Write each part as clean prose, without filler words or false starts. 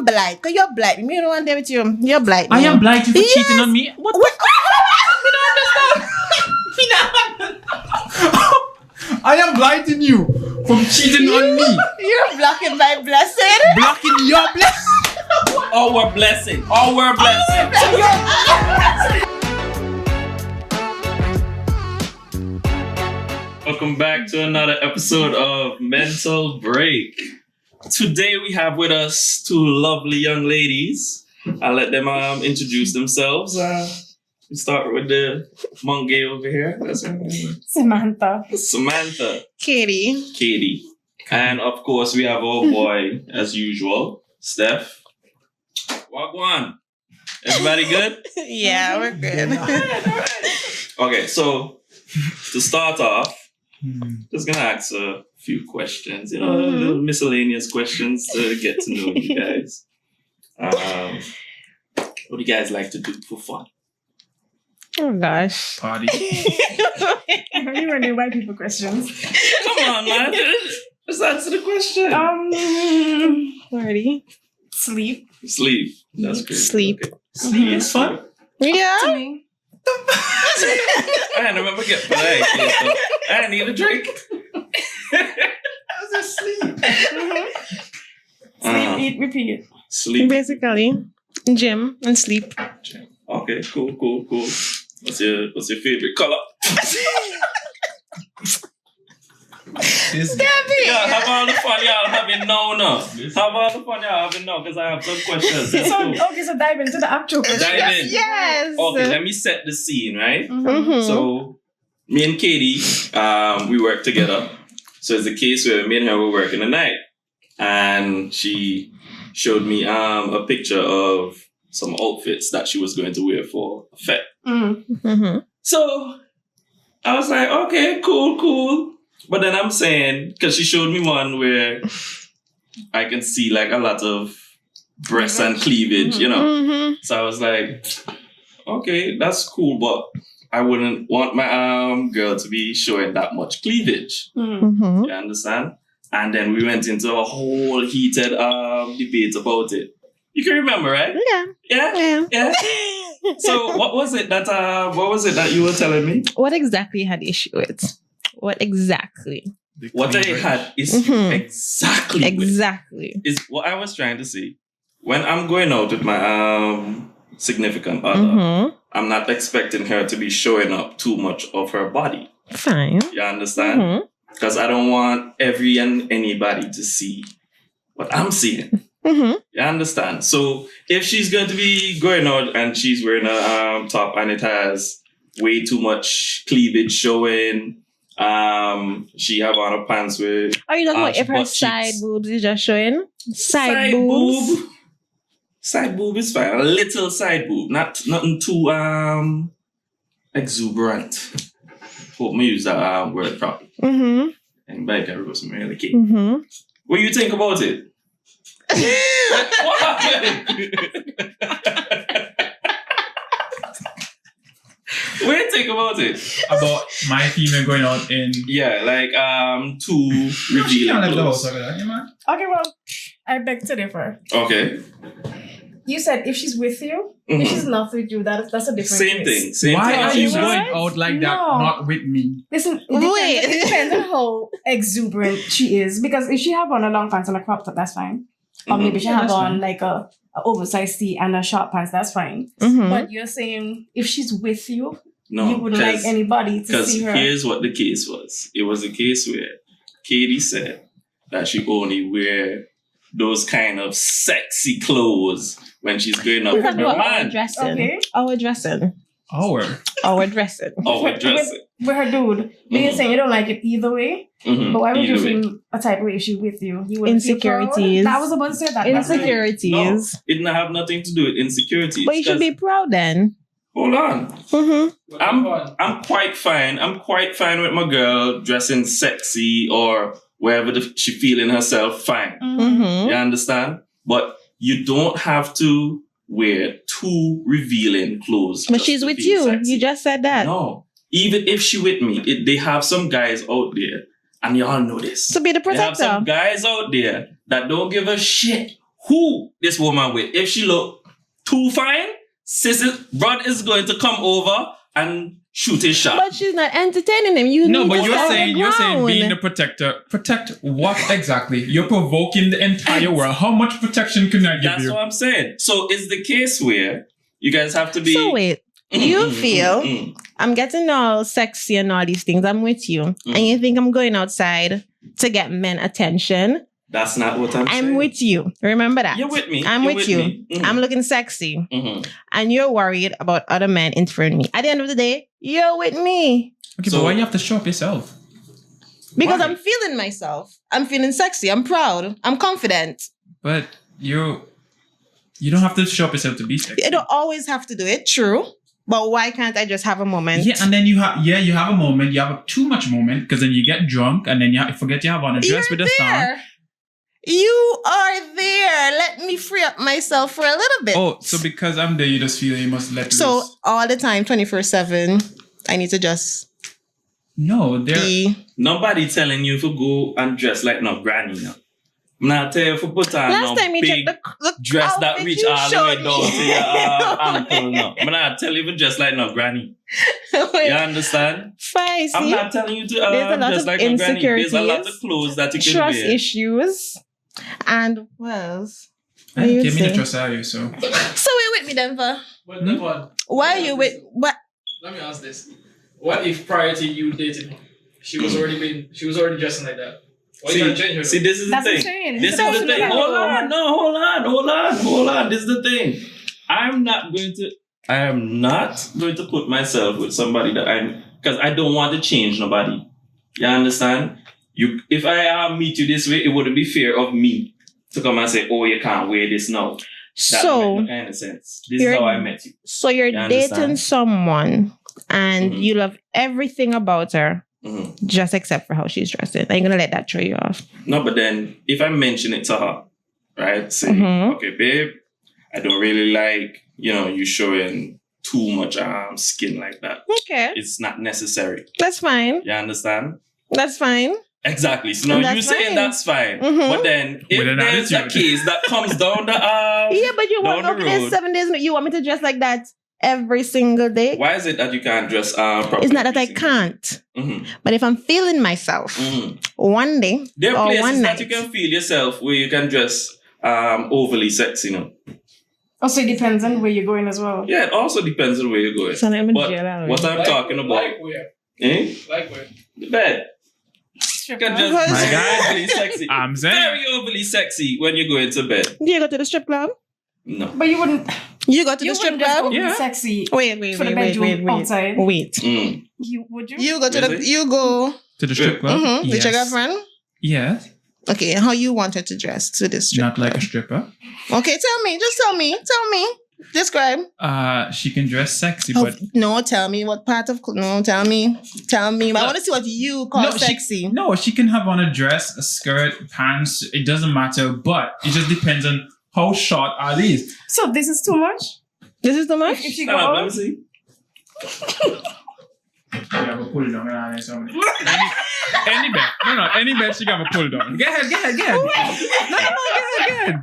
am blind. Cause you're blind. Me don't want to with you. You're blind. I am blind for cheating on me. What? I am blinding you from cheating on me. You're blocking my blessing. Blocking your blessing. Our blessing. Our blessing. Welcome back to another episode of Mental Break. Today we have with us two lovely young ladies. I'll let them introduce themselves. We start with the monkey over here. That's her name. Samantha. Katie. And of course we have our boy, as usual, Steph. Wagwan. Everybody good? Yeah, we're good. Okay, so to start off, just gonna ask a few questions, little miscellaneous questions to get to know you guys. What do you guys like to do for fun? Oh gosh. Party. You were doing white people questions. Come on, man. Just answer the question. Party. Sleep. Sleep. That's great. Sleep. Okay. Sleep is fun. To Yeah. me. I remember get polite. I need a drink. I was asleep. Sleep, eat, repeat. Sleep. Basically, gym and sleep. Okay, cool. What's your favorite color? Yeah, have all the fun y'all having now. Have all the fun y'all having now, because I have some questions. Let's go. So dive into the actual question. Dive in. Yes. Okay, let me set the scene, right? Mm-hmm. So, me and Katie, we work together. So it's a case where me and her were working the night, and she showed me a picture of some outfits that she was going to wear for a fete. So I was like, okay, cool. But then I'm saying, because she showed me one where I can see like a lot of breasts and cleavage, So I was like, okay, that's cool, but I wouldn't want my girl to be showing that much cleavage. Mm-hmm. You understand? And then we went into a whole heated debate about it. You can remember, right? Yeah. Yeah. So what was it that you were telling me? What exactly you had issue with? What exactly? What I had is exactly is what I was trying to say. When I'm going out with my significant other, I'm not expecting her to be showing up too much of her body. Fine. You understand? Because I don't want every and anybody to see what I'm seeing. You understand? So if she's going to be going out and she's wearing a top and it has way too much cleavage showing, she have on her pants with. Are you talking about if her butt side cheeks. boobs is just showing? Side boobs. Side boob is fine. A little side boob, nothing too exuberant. Hope me use that word properly. Anybody can remember some really key. What do you think about it? What happened? What do you think about it? About my female going out in. Yeah, like too She can't leave the house revealing. over there, man. Okay, well, I beg to differ. Okay. You said if she's with you, if she's not with you, that's a different Same case. thing. Why are thing. you Are you going right? out like that, No. not with me? Listen, Wait. it depends on how exuberant she is. Because if she have on a long pants and a crop top, that's fine. Or maybe she Yeah, have that's on fine. like a oversized tee and a short pants, that's fine. But you're saying if she's with you, No, you wouldn't like anybody to because see her. here's what the case was. It was a case where Katie said that she only wear those kind of sexy clothes when she's going out We're with talking her about our man. dressing. Okay. Our dressing. Our. Our dressing. Or with dressing. With her dude. But you're saying you don't like it either way. Mhm. But why would you Either way. feel a type of way if she's with you? You wouldn't feel proud? Insecurities. That was about to say that. Insecurities. No, it didn't have nothing to do with insecurities. But you should be proud then. Hold on. I'm quite fine. I'm quite fine with my girl dressing sexy or wherever she feeling herself fine. You understand? But you don't have to wear too revealing clothes. But just she's to with feel you. sexy. You just said that. No. Even if she with me, they have some guys out there, and y'all know this. So be the They have some protector. guys out there that don't give a shit who this woman with. If she look too fine, Rod is going to come over and shoot his shot. But she's not entertaining him. You No, need but to stand you're your saying ground. being the protector. Protect what exactly? You're provoking the entire world. How much protection can I give That's you? what I'm saying. So it's the case where you guys have to be. So wait, you feel I'm getting all sexy and all these things. I'm with you, and you think I'm going outside to get men attention. That's not what I'm saying. I'm with you. Remember that. You're with me. I'm You're with you. me. I'm looking sexy, Mhm. and you're worried about other men interfering with me. At the end of the day, you're with me Okay, So- but why you have to show up yourself? because Why? I'm feeling myself. I'm feeling sexy. I'm proud. I'm confident. But you don't have to show up yourself to be sexy. You don't always have to do it. True. But why can't I just have a moment? Yeah, and then you have a moment. You have a too much moment because then you get drunk and then you forget you have on a dress You're with a song. there. You are there. Let me free up myself for a little bit. Oh, so because I'm there, you just feel you must let So loose. all the time, 24/7, I need to just No, there. be. Nobody telling you to go and dress like no granny now. I'm not telling you to put on Last no time you big checked the dress that outfit reach you all the way showed down me. to your ankle now. I'm not telling you to dress like no granny. You understand? Fine, I'm see? not telling you to There's a lot dress of like no granny. There's a lot of insecurities, clothes that you can Trust wear. issues. And what else? I What you give me the say? trust out of you, so. So you're with me, Denver. But Devon, Why are you with what? let me ask this. What if prior to you dating her, she was already dressing like that? Why you can't change her? See, this is the That's what I'm thing. saying. This is the thing. Hold on. This is the thing. I am not going to put myself with somebody that because I don't want to change nobody. You understand? If I meet you this way, it wouldn't be fair of me to come and say, "Oh, you can't wear this now." That So make no kind of sense. This is you're- how I met you. So you're You dating understand? someone and Mhm. you love everything about her, Mhm. just except for how she's dressing. Are you gonna let that throw you off? No, but then if I mention it to her, right? Say, Mhm. okay, babe, I don't really like, you showing too much skin like that. Okay, It's not necessary. that's fine. You understand? That's fine. Exactly. So now That's you saying fine. that's fine. Mhm. But then if With an there's a attitude. case that comes down the Yeah, but you want down okay, the there's road. 7 days. You want me to dress like that every single day? Why is it that you can't dress properly? It's not that I can't, Mm-hmm. but if I'm feeling myself one day There are or places one that night, you can feel yourself where you can dress overly sexy, Also, it depends on where you're going as well. Yeah, it also depends on where you're going. so I'm in But jail already. what I'm talking about, Like where? eh? Like where? The bed. You can just My be guy. overly sexy. I'm saying. Very overly sexy when you go into bed. Do you go to the strip club? No. But you wouldn't. You go to You the strip wouldn't just club? go Yeah. sexy. Wait, For the bedroom outside. Wait. Mm. Would you? You go to Really? you go To the strip club? with your Yes. girlfriend? Yes. Okay, how you want her to dress to this strip Not like a club? stripper. Okay, tell me. Describe. She can dress sexy, Oh, but no, tell me what part of no, tell me. I want to see what you call No, sexy. she can have on a dress, a skirt, pants. It doesn't matter, but it just depends on how short are these. So this is too much. This is too much. If she go Stand up, let me out, see. She have a pull down. Any bed. No, any bed she have a pull down. Go ahead. No, go ahead.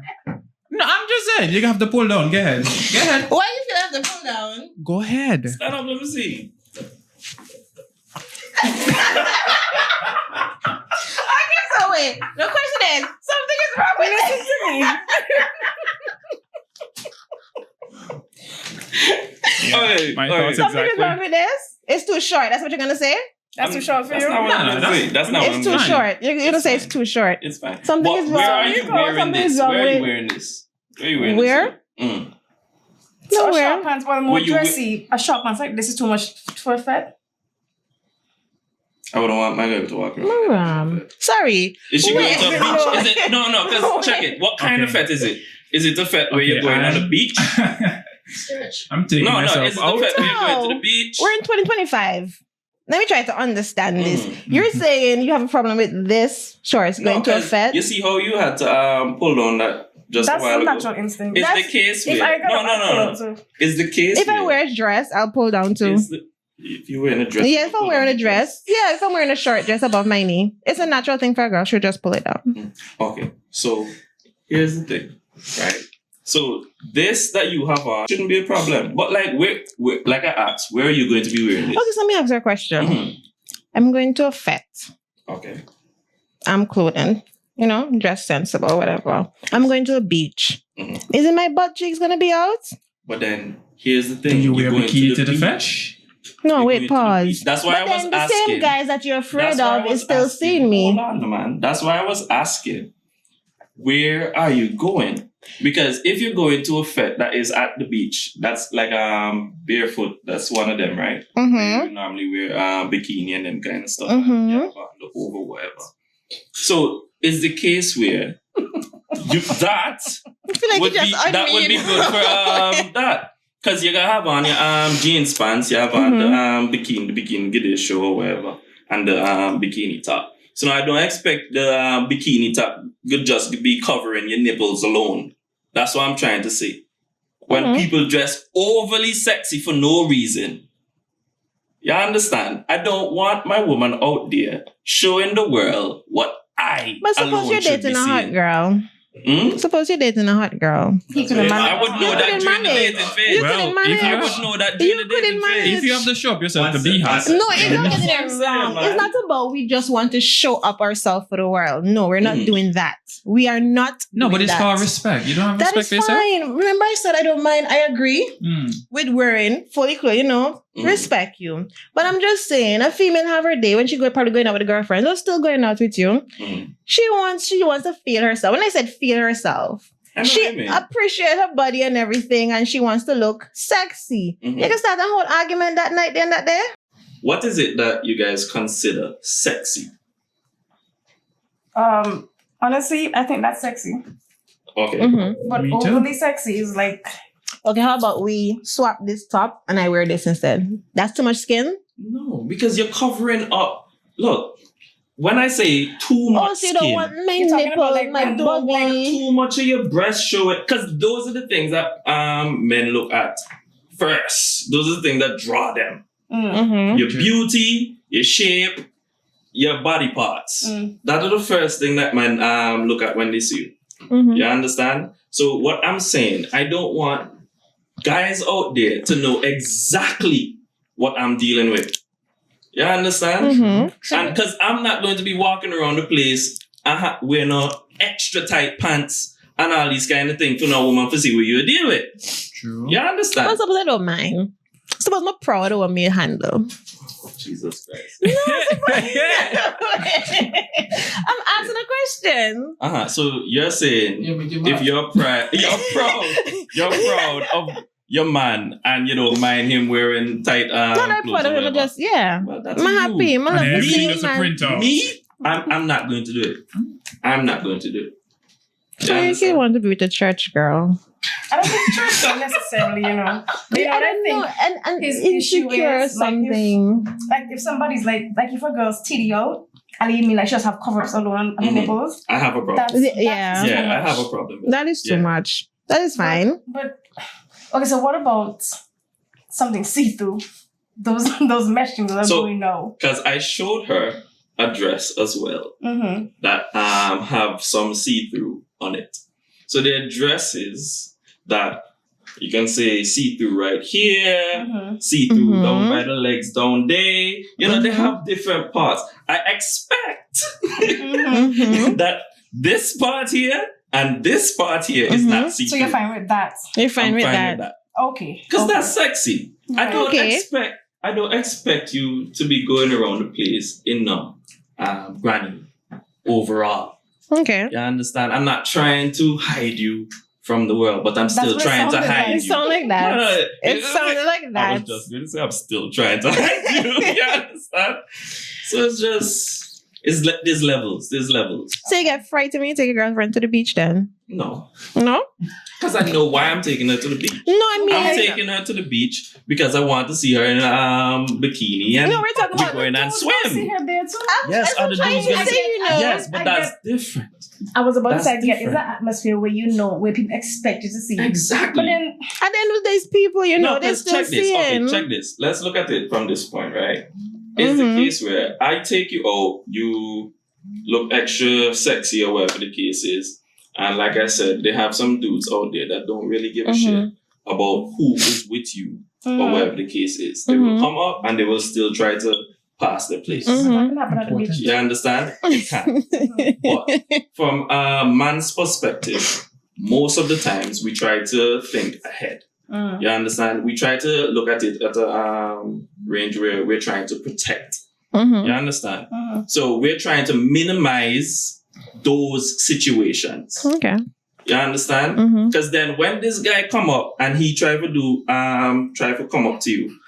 No, I'm just saying, you have to pull down. Go ahead. Why you feel have to pull down? Go ahead. Stand up, let me see. So wait, the question is, something is wrong with listen to me. Okay, My okay. thoughts Something is exactly. wrong with this. It's too short. That's what you're gonna say. That's too short for That's you. not what I'm No, gonna that's- say. That's not what I'm It's too gonna say. short. You're gonna It's say it's fine. too short. It's fine. Something What- is Where wrong. are you Nico, wearing something this? is wrong Where are with you it. wearing this? Where are you wearing Where? this? Mm. So a Nowhere. short pants, but more Where you dressy. A short pants like this is too much for a fat. I wouldn't want my girl to walk around. Maram. Sorry. Is she going to a Wait. beach? Is it no? Because check it. What kind of Okay. fet is it? Is it the fet where Okay, you're going on the beach? I'm taking No, myself is it the out. fet where you're going to No. the beach? We're in 2025. Let me try to understand this. Mm. You're saying you have a problem with this shorts going to a 'cause fed? You see how you had to pull down that just That's a while a ago. natural instinct. Is That's- the case If where I got no. Is the case If I where- wear a dress, I'll pull down too. is the- if you're wearing a dress. Yeah, if I'm wearing a dress. Yeah, if I'm wearing a short dress above my knee. It's a natural thing for a girl. She'll just pull it down. Okay, so here's the thing. right? So this that you have on shouldn't be a problem. But like, where like I asked, where are you going to be wearing this? Okay, so let me ask you a question. Mhm. I'm going to a fete. Okay. I'm clothing, dress sensible, whatever. I'm going to a beach. Mhm. Isn't my butt cheeks gonna be out? But then here's the Do thing: you wear going bikini to the beach. fetch? No, You're wait, going to the pause. beach. That's why But I was then the asking. same guys that you're afraid That's why I of was is still asking. seeing me. Hold on, man. That's why I was asking. Where are you going? Because if you're going to a fete that is at the beach, that's like barefoot. That's one of them, right? Mm-hmm. You normally wear bikini and them kind of stuff. Mhm. Yeah, the over whatever. So is the case where that I feel like would you be just that would be unmean. good for that. Because you're gonna have on your jeans pants, you have on the bikini get a show or whatever, and the bikini top. So now I don't expect the bikini top could just be covering your nipples alone. That's what I'm trying to say. When Mhm. people dress overly sexy for no reason. You understand? I don't want my woman out there showing the world what I But suppose alone you're should be dating a hot seeing. girl. Hmm? Suppose you're dating a hot girl. He couldn't manage. I would know You that couldn't during the manage. dating phase. You Well, couldn't if manage. I you would know that You during the couldn't dating manage. phase. If you have to show up yourself to One be second, hot. one second. No, it's not That's getting what it I'm saying, wrong. man. It's not about we just want to show up ourselves for the world. No, we're not Mhm. doing that. We are not. No, but doing it's that. called respect. You don't have That respect is for yourself? fine. Remember, I said I don't mind. I agree Mm. with wearing fully clothed. Respect you. But I'm just saying, a female have her day when she probably going out with a girlfriend. Or still going out with you. Mhm. She wants to feel herself. When I said feel herself, I know she what you mean. appreciates her body and everything, and she wants to look sexy. Mhm. You can start a whole argument that night, then that day. What is it that you guys consider sexy? Honestly, I think that's sexy. Okay. Mm-hmm. But Me too. overly sexy is like, Okay, how about we swap this top and I wear this instead? That's too much skin. No, because you're covering up. Look, when I say too much Oh, so you skin, don't want my You're talking nipple, about, like, my I don't want body. too much of your breast showing, because those are the things that men look at first. Those are the things that draw them. Mm-hmm. Your Okay. beauty, your shape, your body parts. Mm. That are the first thing that men look at when they see you. Mm-hmm. You understand? So what I'm saying, I don't want guys out there to know exactly what I'm dealing with. You understand? Mm-hmm. And because I'm not going to be walking around the place wearing no extra tight pants and all these kind of things for no woman to see what you deal with. True. You But understand? suppose I don't mind. Suppose I'm proud of what me handle. Jesus Christ. I'm asking a question. So you're saying Yeah, but if you're proud of your man and you don't mind him wearing tight Not that clothes proud or of him, whatever. just yeah. Well, that's I'm you. happy. I'm And love to everything see just a man. print out. Me? I'm not going to do it. I'm not going to do it. So you understand? want to be with a church girl. I don't think church don't necessarily, I don't know, and his issue insecure or is, like, something. like if somebody's like if a girl's titty out, and you mean like she just have cover-ups alone on her Mhm. nipples, I have a problem. that's Yeah. too Yeah, I much. have a problem. with That is too Yeah. much. That is fine. But okay, so what about something see-through? Those mesh things that So- we know. Because I showed her a dress as well Mm-hmm. that have some see-through on it. So they're dresses that you can say see-through right here, Mm-hmm. see-through Mhm. down by the legs down there. You know, they Mhm. have different parts. I expect Mm-hmm. Mhm. that this part here and this part here is Mhm. not So see-through. you're fine with that? You're fine I'm with fine that. Okay. Because okay. that's sexy. I don't Okay. expect you to be going around the place in granny overall. Okay. You understand? I'm not trying to hide you from the world, but I'm That's still what it trying to sounded hide like. It you. sounded like that. No, It sounded like I that. was just going to say I'm still trying to hide you. You understand? So it's just there's levels. There's levels. So you get frightened when you take your girlfriend to the beach then? No, No? because I know why I'm taking her to the beach. No, I mean, I'm taking her to the beach because I want to see her in a bikini and no, we're talking we're about going and See swim. her there too. Yes, I'm other trying dudes to gonna say, say you know. yes, but I that's different. I was about That's to say, get is different. that atmosphere where you know where people expect you to see. Exactly. But then at the end of the day, it's people, you know, they're let's still check this. seeing. Okay, check this. Let's look at it from this point, right? It's Mhm. the case where I take you out, you look extra sexy or whatever the case is, And like I said, they have some dudes out there that don't really give a shit about who is with you or whatever the case is. They will come up and they will still try to pass the place. That can happen at the beach. You understand? It can. But from a man's perspective, most of the times we try to think ahead. You understand? We try to look at it at a range where we're trying to protect. You understand? So we're trying to minimize those situations. Okay. You understand? Because then when this guy come up and he try to come up to you,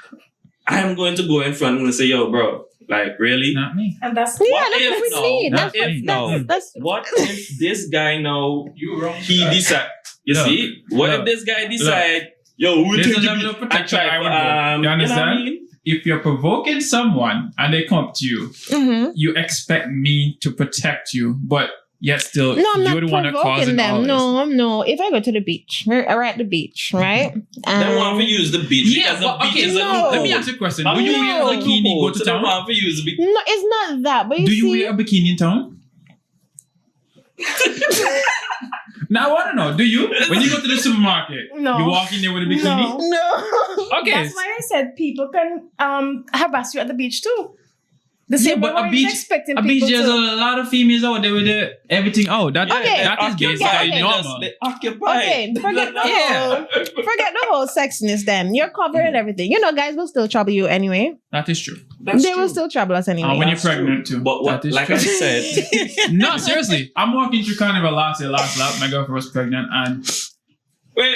I'm going to go in front of him and say, yo, bro, like, really? Not me. And that's Yeah, What that's if what we need. Not That's if that's What if this guy now, You wrong. he decide, you Look, see? What look, if this guy decide, yo, we There's take a the level of beat and protection try I for, would go. You know what I understand? mean? If you're provoking someone and they come up to you, you expect me to protect you, but yet still No, I'm you're not the one that causing provoking all them. this. No. If I go to the beach, we're at the beach, right? They want to use the beach Yeah, because the but beach okay, is a no. loophole. Let me ask you a question. Do I'm you not wear a using bikini, loophole, go to so they town? want to use the beach. No, it's not that. But Do you see, wear a bikini in town? Now I want to know. Do you? When you go to the supermarket, No. you walk in there with a bikini? no. Okay. That's why I said people can harass you at the beach too. The same way but why he's expecting a beach, people there's to. a lot of females out there with everything out. That, Okay. that is basically okay. normal. They occupy. Okay, forget Yeah. the whole sexiness then. You're covering everything. You know, guys will still trouble you anyway. That is true. That's They will true. still trouble us anyway. When you're That's true. pregnant too. But what, That is like true. I said, No, seriously. I'm walking through Carnival last lap. My girlfriend was pregnant, and wait.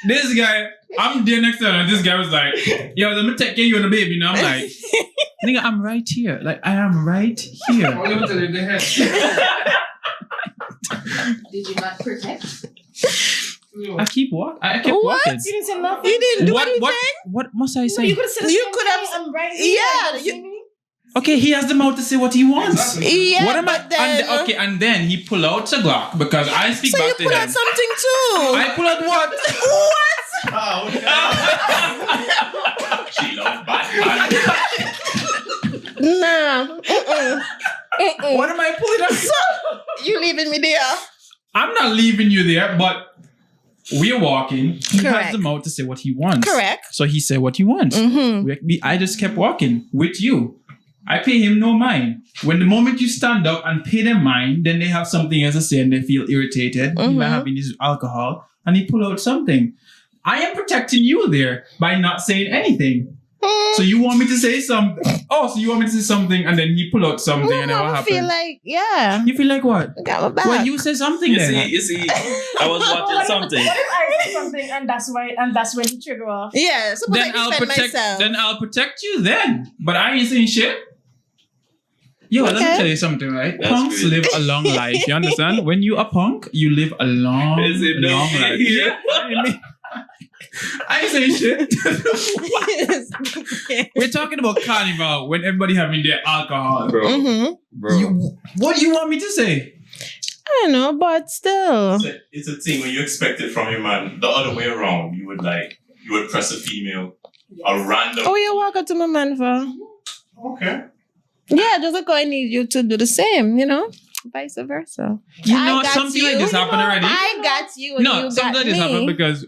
this guy, I'm there next to her, and this guy was like, yo, let me take care of you and the baby. And I'm like, nigga, I'm right here. Like, I am right here. What you tell you? Go ahead. Did you not protect? I keep walking. I kept What? walking. You didn't say nothing. You didn't do anything. What must I No, say? you could have said. You could have- I'm right Yeah, here. you- Okay, he has the mouth to say what he wants. Yeah, What am I? but then, And then he pull out a Glock because I speak so you back to put him. out something too. I pull out what? She loves Batman. Nah. What am I pulling out? You leaving me there? I'm not leaving you there, but we're walking. He Correct. has the mouth to say what he wants. Correct. So he said what he wants. I just kept walking with you. I pay him no mind. When the moment you stand up and pay them mind, then they have something else to say and they feel irritated. He might have his alcohol and he pull out something. I am protecting you there by not saying anything. So you want me to say something? Oh, so you want me to say something and then he pull out something and then what I happens? feel like, yeah. You feel like what? I got my back. Well, you say something You then. see, I was watching something. What if I say something and that's when you trigger off? yeah, suppose Then I I'll defend protect. myself. Then I'll protect you. Then, but I ain't saying shit. Yo, let me Okay. tell you something, right? That's Punks good. live a long life. You understand? When you a punk, you live a long, Is it no long way life. here? Yeah, I ain't saying shit. We're talking about carnival when everybody having their alcohol. Bro, Mm-hmm. bro. What do you want me to say? I don't know, but still. It's a thing when you expect it from your man. The other way around, you would press a female, a random. Oh, you walk up to my man for? Okay. Yeah, just like I need you to do the same, you know? Vice versa. You I know, got something like you. this happened already. I got you and No, you something got like this happened me. because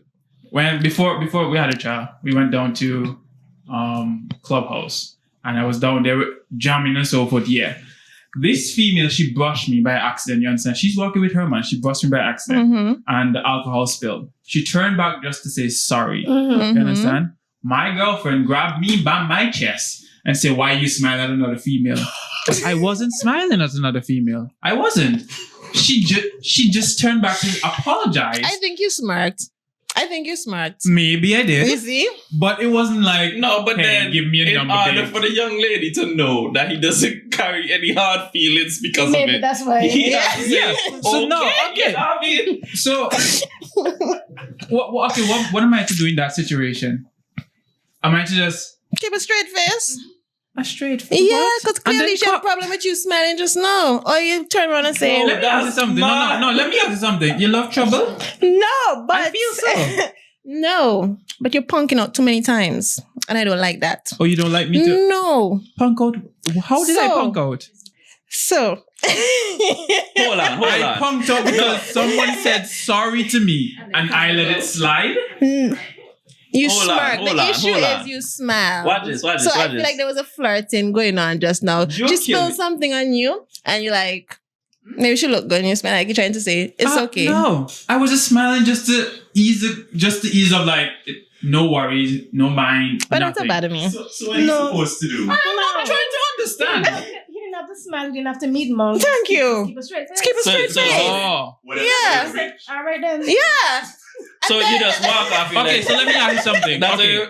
before we had a child, we went down to Clubhouse and I was down there jamming and so forth. Yeah. This female, she brushed me by accident, you understand? She's walking with her man, she brushed me by accident and the alcohol spilled. She turned back just to say sorry. You understand? My girlfriend grabbed me by my chest and said, why you smile at another female? I wasn't smiling at another female. I wasn't. She just turned back to apologize. I think you smart. Maybe I You did. see? But it wasn't like, No, but hey, then give me a in number, order babe. for the young lady to know that he doesn't carry any hard feelings because Maybe of it. that's why. He has to say, Yeah. So no, okay. you know what I mean? So, what am I to do in that situation? Am I to just Keep a straight face. a straight? Yeah, what? because And then clearly she had a problem with you smiling just now. Or you turn around and say, No. Let me ask you something. No. Let me ask you something. You love trouble? no, but. I feel so. No, but you're punking out too many times. And I don't like that. Oh, you don't like me to No. punk out? How did I So- punk out? So. Hold I on. punked up because someone said sorry to me and I let it slide. You Hold on, smirk. hold The on, issue hold on. is you smile. Watch this. So I feel like there was a flirting going on just now. You're She spilled kidding. something on you, and you're like, maybe she look good, and you smile like you're trying to say it's okay. No, I was just smiling just to ease of like, no worries, no mind. But that's nothing. bad of me. So what are you No. supposed to do? I'm trying to understand. You didn't have to smile. You didn't have to meet mom. Thank you. Keep a straight face. Keep a straight So- face. Oh. Whatever. Yeah. whatever. All right then. Yeah. So you just walk off. you're Okay, like, so let me ask you something. That's Okay. you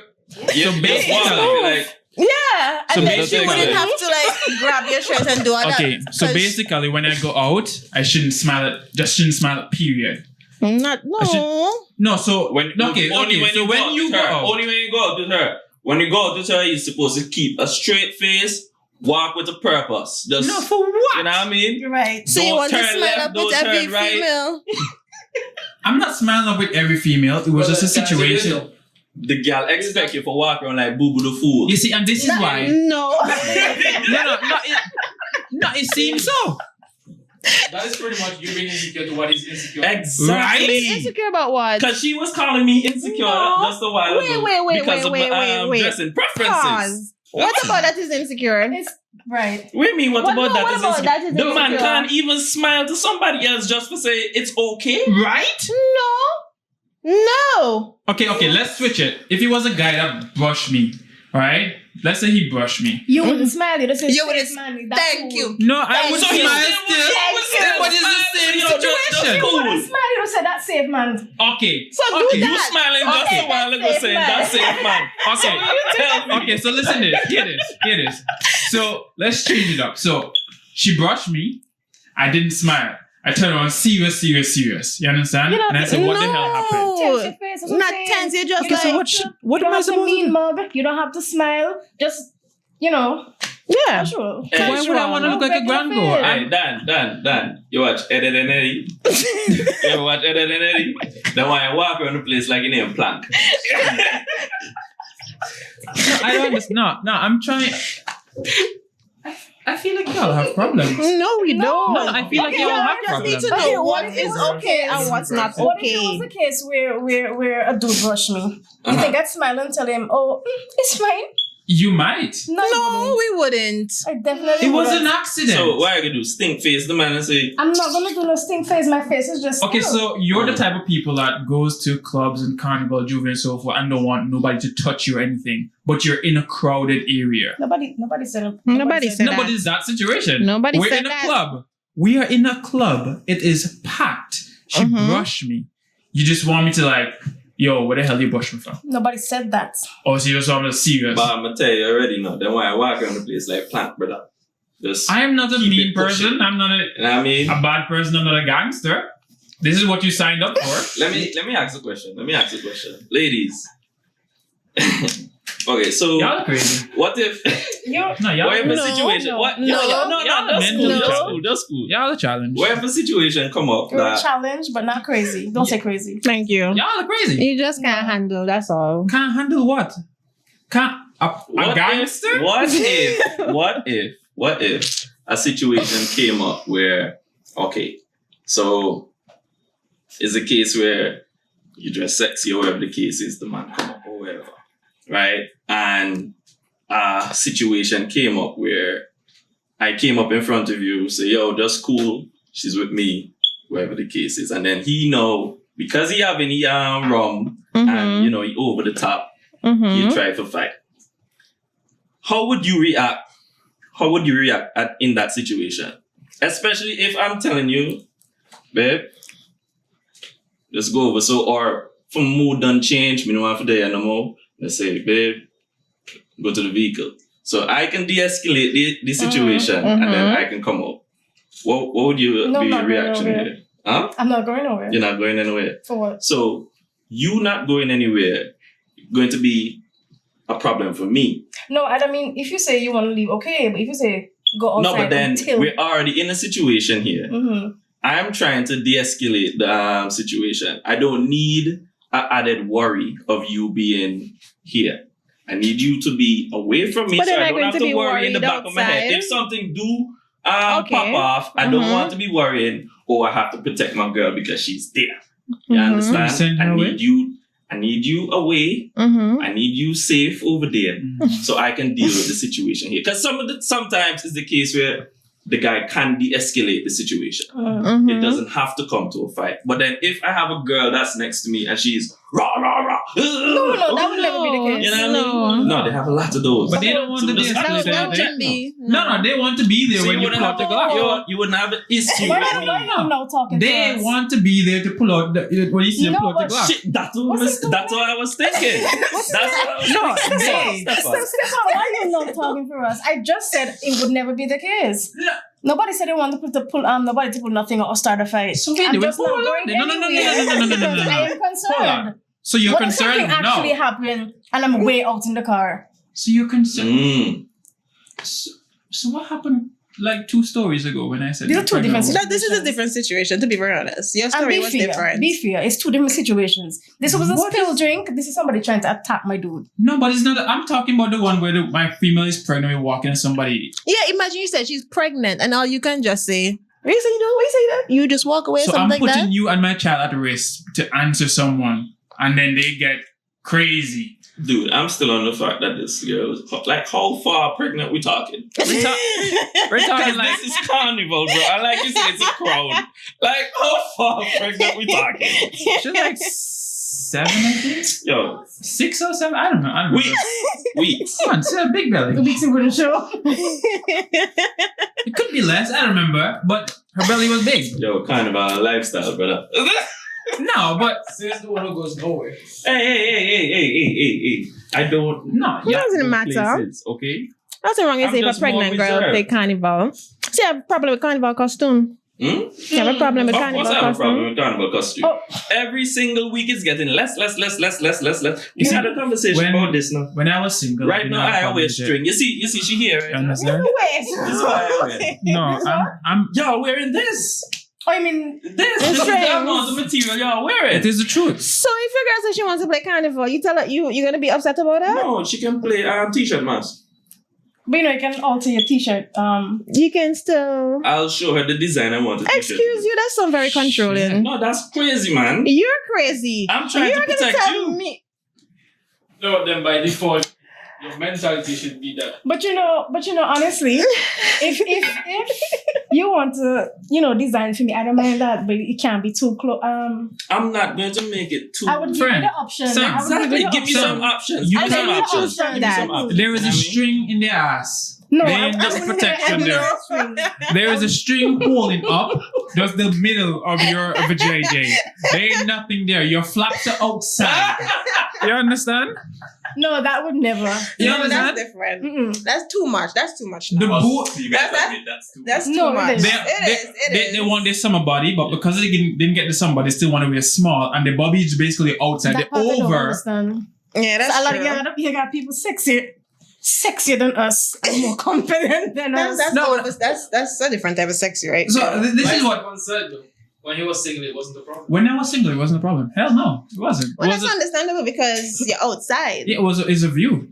So just walk off. you're like, Yeah. So And then basically- she wouldn't have to like grab your shirt and do all that. Okay, so 'Cause basically, when I go out, I shouldn't smile at, period. Not I should- no. No, so when okay, only okay. when So you when go out you with go her, out, only when you go out with her. When you go out with her, you're supposed to keep a straight face, walk with a purpose. Just no, for what? you know what I mean? You're right. So you Don't want to turn smile left, up with don't every turn right. female? I'm not smiling up with every female. It was just a situation. The girl expect you for walk around like boo boo the fool. You see, and this is why. No. No, it seems so. That is pretty much you being insecure to what is insecure. Exactly. Insecure about what? Because she was calling me insecure No. just a while ago Wait, because of my dressing preferences. Pause. What about that is insecure? It's right. What do you mean? What about that is insecure? that is The man insecure? can't even smile to somebody else just to say it's okay. Right? No. Okay, let's switch it. If he was a guy that brushed me, right? Let's say he brushed me. You wouldn't smile. You just say, You wouldn't- man. Thank you. No, I would So smile you still. But it's the same situation. You wouldn't smile. You just say that's safe, man. Okay. So do okay. that. You smiling just Okay, a while ago that's saying safe, that's safe, man. Okay. Tell me. Okay, so listen to this. Hear this. So let's change it up. So she brushed me. I didn't smile. I turned around serious. You understand? You know, And I said, what the hell happened? Tense your face. that's what I'm Not saying. tense. You just You Okay, so like, what You am don't I have to supposed to mean do? mug. You don't have to smile. Just, yeah. casual. Hey, Why would I want to look like a grand girl? Hey, Dan. You watch Eddie and Eddie? You ever watch Eddie and Eddie? Then when you walk around the place like you name Plank. I don't understand. No, I'm trying. I feel like y'all have problems. No, we don't. No, I feel like y'all have just need to problems. know what Okay, is what okay is- and what's not What if it was okay. a case where a dude brushed me? You Uh-huh. think I'd smile and tell him, oh, it's fine? You might. No, I No, wouldn't. we wouldn't. I definitely It was wouldn't. an accident. So what are you gonna do? Stink face the man and say, I'm not gonna do no stink face. My face is just Okay, still. so you're the type of people that goes to clubs and carnival, juve and so forth and don't want nobody to touch you or anything, but you're in a crowded area. Nobody said it. Nobody said No, that. but it's that situation. Nobody We're said in a that. club. We are in a club. It is packed. She Mhm. brushed me. You just want me to like, yo, what the hell you brush me from? Nobody said that. Oh, so you just want me to serious. but I'm gonna tell you already now. Then when I walk around the place like Plank, brother. Just I am not a Keep mean it pushing. person. I'm not you know what I mean? a bad person. I'm not a gangster. This is what you signed up for. Let me ask a question. Ladies. Okay, so Y'all are crazy. what if You're No, y'all, what if a No, situation no, what no, y'all that's mental cool, challenge. that's cool. Y'all are challenged. What if a situation come up you're a that challenge, but not crazy. Don't say crazy. Thank you. Y'all are crazy. You just can't handle. That's all. Can't handle what? Can't a what gangster? if what if a situation came up where okay, so it's a case where you dress sexy or whatever the case is, the man come up or whatever, right? And a situation came up where I came up in front of you, say, yo, just cool, she's with me, whatever the case is. And then he know, because he have any rum and, you know, he over the top, you try to fight. How would you react? How would you react in that situation? Especially if I'm telling you, babe, let's go over. So, or from mood done change, me no want for there no more. Let's say, babe, go to the vehicle. So I can de-escalate the situation and then I can come up. What would you No, be not your reaction going here? Huh? I'm not going nowhere. You're not going anywhere. For what? So you not going anywhere going to be a problem for me. No, I mean, if you say you want to leave, okay. But if you say go outside No, but then until... we're already in a situation here. Mhm. I'm trying to de-escalate the situation. I don't need an added worry of you being here. I need you to be away from me But so am I I don't going have to to be worry in the worried back of my head. outside? If something do Okay. pop off. I don't Mhm. want to be worrying. Oh, I have to protect my girl because she's there. You Mhm. understand? Send her away? I need you away. Mm-hmm. I need you safe over there, Mm. so I can deal with the situation here. Because sometimes it's the case where the guy can de-escalate the situation. Mm-hmm. It doesn't have to come to a fight. But then if I have a girl that's next to me and she's rah rah rah, No, that would never be the case. you know what I mean? No, they have a lot of those. But they don't want to So be just- escalated. That They- wouldn't be. No, they want to be there So when you wouldn't pull out the Glock. you wouldn't have an issue Why with are me. you now talking to They us? want to be there to pull out when you see them No, pull out the but Glock. Shit, that's What's what I was thinking. That's what I was No, thinking. they- Stefan. Stefan, why are you not talking for us? I just said it would never be the case. No. Nobody said they want to pull nobody to pull nothing or start a fight. So wait, I'm wait, just not hold on. going No. anywhere. I am concerned. Hold on. So you're What if concerned? something actually No. happened and I'm way out in the car? So you're concerned. Mm. So what happened like 2 stories ago when I said These are you're two different pregnant? No, this is a different situation, to be very honest. Your And story be was fair. different. Be fair. It's 2 different situations. This was a What spill drink. This is somebody trying to attack my dude. No, but it's not. I'm talking about the one where my female is pregnant, we're walking and somebody. Yeah, imagine you said she's pregnant and all you can just say, what you say you do? What you say that? You just walk away, So I'm something putting like that? you and my child at risk to answer someone, and then they get crazy. Dude, I'm still on the fact that this girl is like, how far pregnant we talking? We're Because talking like this is carnival, bro. I like you said it's a crowd. Like, how far pregnant we talking? she's like 7, I think, Yo, 6 or 7. I don't know. weeks. Come on, it's a big belly. The weeks in wouldn't show. It could be less. I don't remember, but her belly was big. Yo, carnival lifestyle, brother. No, but Says the one who goes nowhere. Hey. I don't. no. It doesn't matter. Places, okay? Nothing wrong with I'm saying if a just more pregnant girl reserved. play carnival. See, I have a problem with carnival costume. Hmm? You have a problem with Of carnival course I have a costume. problem with carnival costume. Oh. Every single week it's getting less. We had a conversation When- about this now. When I was single, Right did now not have I a problem wear with it. string. You see she here, You right? understand? Wait. This is why I wear. No, I'm. Y'all wearing this. I mean, This is the strings. amount of material y'all wearing. It is the truth. So if your girl says she wants to play carnival, you tell her you're gonna be upset about that? No, she can play t-shirt mask. but you can alter your t-shirt. You can still I'll show her the design I want. excuse you. That's some very controlling. No, that's crazy, man. You're crazy. I'm trying You're to gonna protect tell you. me. No, then by default, your mentality should be that. But you know, honestly, if you want to, design for me, I don't mind that, but it can't be too close. I'm not going to make it too. I would give you Friend, the option. son, I would Exactly. you the Give me option. some options. You Give me can some choose options. from Give me that. some options. There is You a know what I mean? string in the ass. No, There ain't no protection there. There is a string holding up just the middle of your vajayjay. There ain't nothing there. Your flaps are outside. You understand? No, that would never. You No, understand? that's different. Mm-mm. That's too much. That's too much. The now. boot. You guys That's- admit that's too That's too No, it much. is. They want their summer body, but because they didn't get the summer body, they still want to wear small, and the body is basically outside. That They're part I don't over. understand. Yeah, that's So a lot true. of you got people sexier than us, and more confident than us. That's a different type of sexy, right? So this Like is what. Stefan said, though. When he was single, it wasn't the problem. When I was single, it wasn't a problem. Hell no, it wasn't. Well, It that's was understandable because you're outside. yeah, it was. It's a view.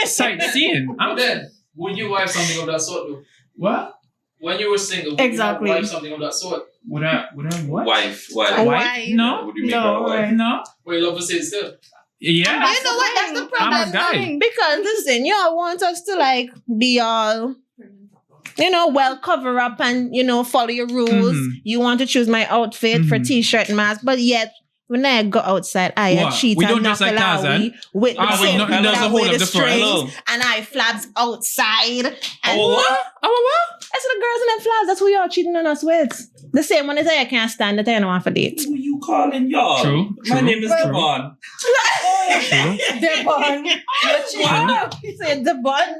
Sightseeing. But I'm then, would you wife something of that sort, though? what? When you were single, would Exactly. you not wife something of that sort? Would I what? Wife. Why? Wife? No, Would you make No, her a wife? no. Well, you love to say it still. Yeah. You know what? That's the I'm a problem. guy. Because listen, y'all want us to like be all, well cover up and follow your rules. Mhm. You want to choose my outfit for Mhm. t-shirt and mask, but yet when I go outside, I What? cheat We and don't dress like knuckle Tarzan? out with Ah, the wait, same nothing people does that the whole wear of the the front. strings, Hello. and I flaps outside. And Oh, what? I said the girls in them flaps. That's who y'all cheating on us with. The same one is I can't stand it. I don't want for date. Who you calling y'all? True, My true, name is true. Devon. True. Devon. He said the bun.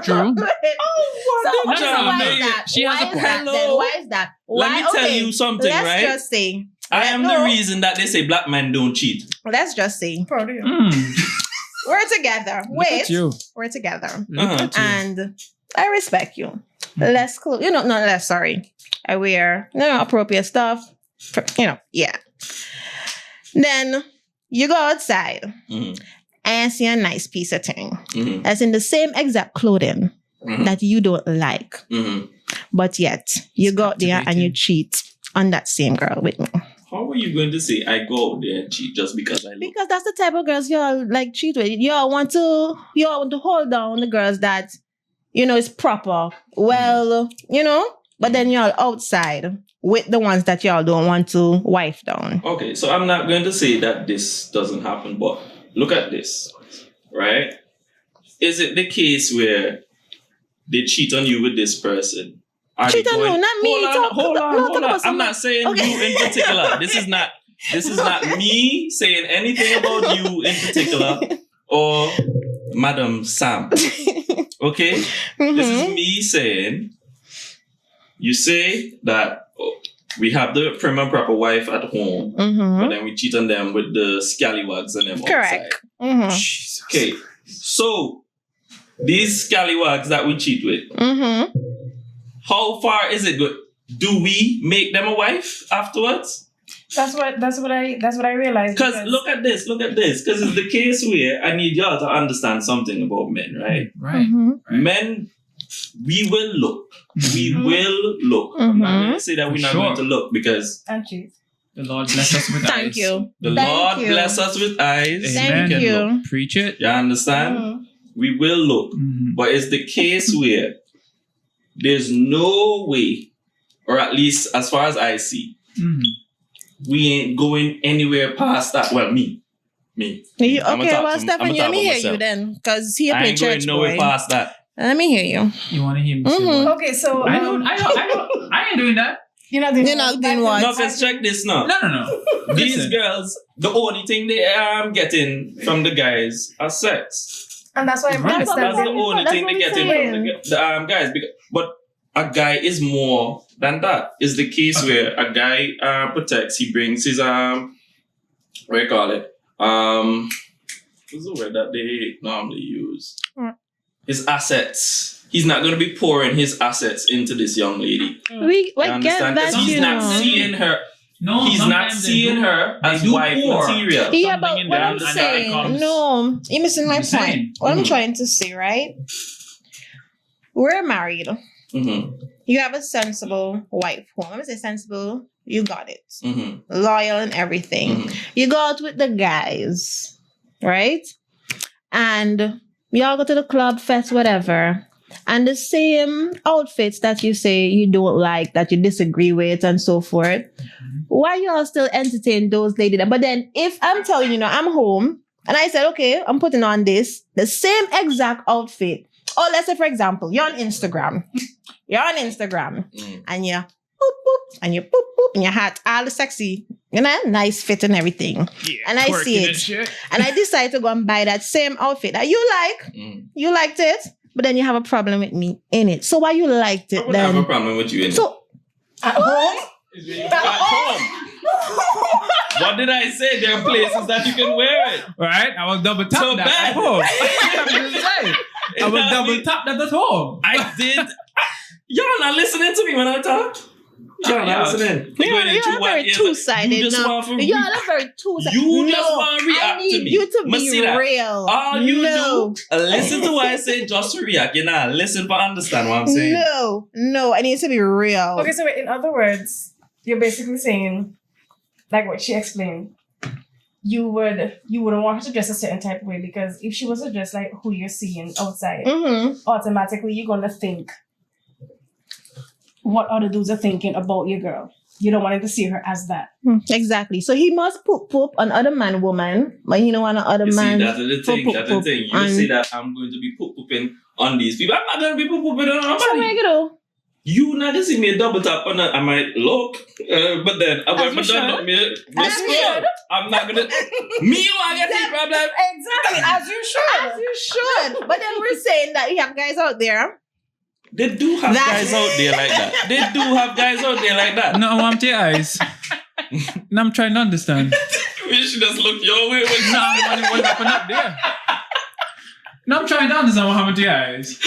True. So No, why no, is that? she has Why a is that hello. then? Why is that? Let Why? me tell Okay, you something, let's right? just say. I am the No. reason that they say black men don't cheat. Let's just say Proud of you. we're together. Look Wait, at you. we're together, Look Uh-huh. at you. and I respect you. Less clothes, not less. Sorry, I wear appropriate stuff. Yeah. Then you go outside Mhm. and see a nice piece of thing Mhm. that's in the same exact clothing Mhm. that you don't like, Mhm. but yet you go out there and you cheat on that same girl with me. How are you going to say I go out there and cheat just because I look? Because that's the type of girls y'all like cheat with. Y'all want to hold down the girls that, is proper. Well, but then y'all outside with the ones that y'all don't want to wife down. Okay, so I'm not going to say that this doesn't happen, but look at this, right? Is it the case where they cheat on you with this person? Cheat on who? Not me. Hold on. talk about I'm someone. not saying Okay. you in particular. This is not me saying anything about you in particular or Madam Sam. Okay? This is Mhm. me saying, you say that we have the prim and proper wife at home, Mhm. but then we cheat on them with the scallywags and them Correct. outside. Mhm. Okay, so these scallywags that we cheat with, Mhm. how far is it good? Do we make them a wife afterwards? That's what I realized. Because look at this. Because it's the case where I need y'all to understand something about men, right? Right. Mhm. Right. Men, we will look. We Mm-hmm. will look. I'm not going to say that we're For not sure. going to look because and cheat. The Lord bless us with Thank eyes. you. the Thank Lord you. bless us with eyes. Amen. We Thank can look. you. Preach it. You understand? Mhm. We will look. Mhm. But it's the case where there's no way, or at least as far as I see, Mhm. we ain't going anywhere past that. Well, me. I'ma Okay, talk well, to- Stephen, I'ma let talk me about hear myself. you then, because he a I play ain't going church nowhere boy. past that. Let me hear you. You want to hear me say Mhm. what? Okay, so I ain't doing that. You're not doing You're not doing what? No, because check this now. No. These Listen. girls, the only thing they are getting from the guys are sex. and that's why I'm Right. That's the understanding. only That's thing what they're I'm getting from the guys. But a guy is more than that. It's the case where a guy protects. He brings his what do you call it? What's the word that they normally use? What? His assets. He's not going to be pouring his assets into this young lady. We You get understand? that, 'Cause he's you not know. seeing her. No, He's not sometimes they seeing do. her They as do wife pour. material. Yeah, something but in what there I'm and that saying, becomes no, you're missing my insane. point. What I'm Mhm. trying to say, right? We're married. Mm-hmm. You have a sensible wife. When I say sensible, you got it. Mm-hmm. Loyal and everything. Mm-hmm. You go out with the guys, right? And y'all go to the club, fest, whatever. And the same outfits that you say you don't like, that you disagree with, and so forth. Why y'all still entertain those ladies? But then if I'm telling you, I'm home and I said, okay, I'm putting on the same exact outfit. Or let's say, for example, you're on Instagram. Mm. And you boop, boop, and you boop, boop, and your hat, all the sexy, nice fit and everything. Yeah, And I twerking see and it. shit. And I decide to go and buy that same outfit that you like. Mm. You liked it, but then you have a problem with me in it. So why you liked I it wouldn't have a then? problem with you in it. So At home? At home. What did I say? There are places that you can wear it. Right? I will double tap So that bad. at home. I'm just saying. I will double tap that at home. I did. Y'all not listening to me when I talk. Y'all Yeah. not listening. You're going into you're one very ear. two-sided You just now. want to Y'all are very two-sided. You just No, want to react I need to me. you to Must be see that. real. All you no. do, listen to what I say just to react. You know, listen but understand what I'm saying. No, I need to be real. Okay, so in other words, you're basically saying, like what she explained, you wouldn't want her to dress a certain type of way because if she was to dress like who you're seeing outside, Mm-hmm. automatically you're gonna think what other dudes are thinking about your girl. You don't want him to see her as that. Exactly. So he must poop on other man, woman, but he don't want other You see, man. that's the thing. poop, That's the poop, thing. You and- say that I'm going to be pooping on these people. I'm not going to be pooping on So nobody. make it all. You not just see me a double tap on that. I might look, but then I'm As going you to done should. me As you scroll. I'm not gonna. Me, you I get the problem. Exactly, as you should. As you should. But then we're saying that we have guys out there. They do have That- guys out there like that. They do have guys out there like that. No, I want your eyes. No, I'm trying to understand. We should just look your way. When No, what happened up there? No, I'm trying to understand what happened to your eyes.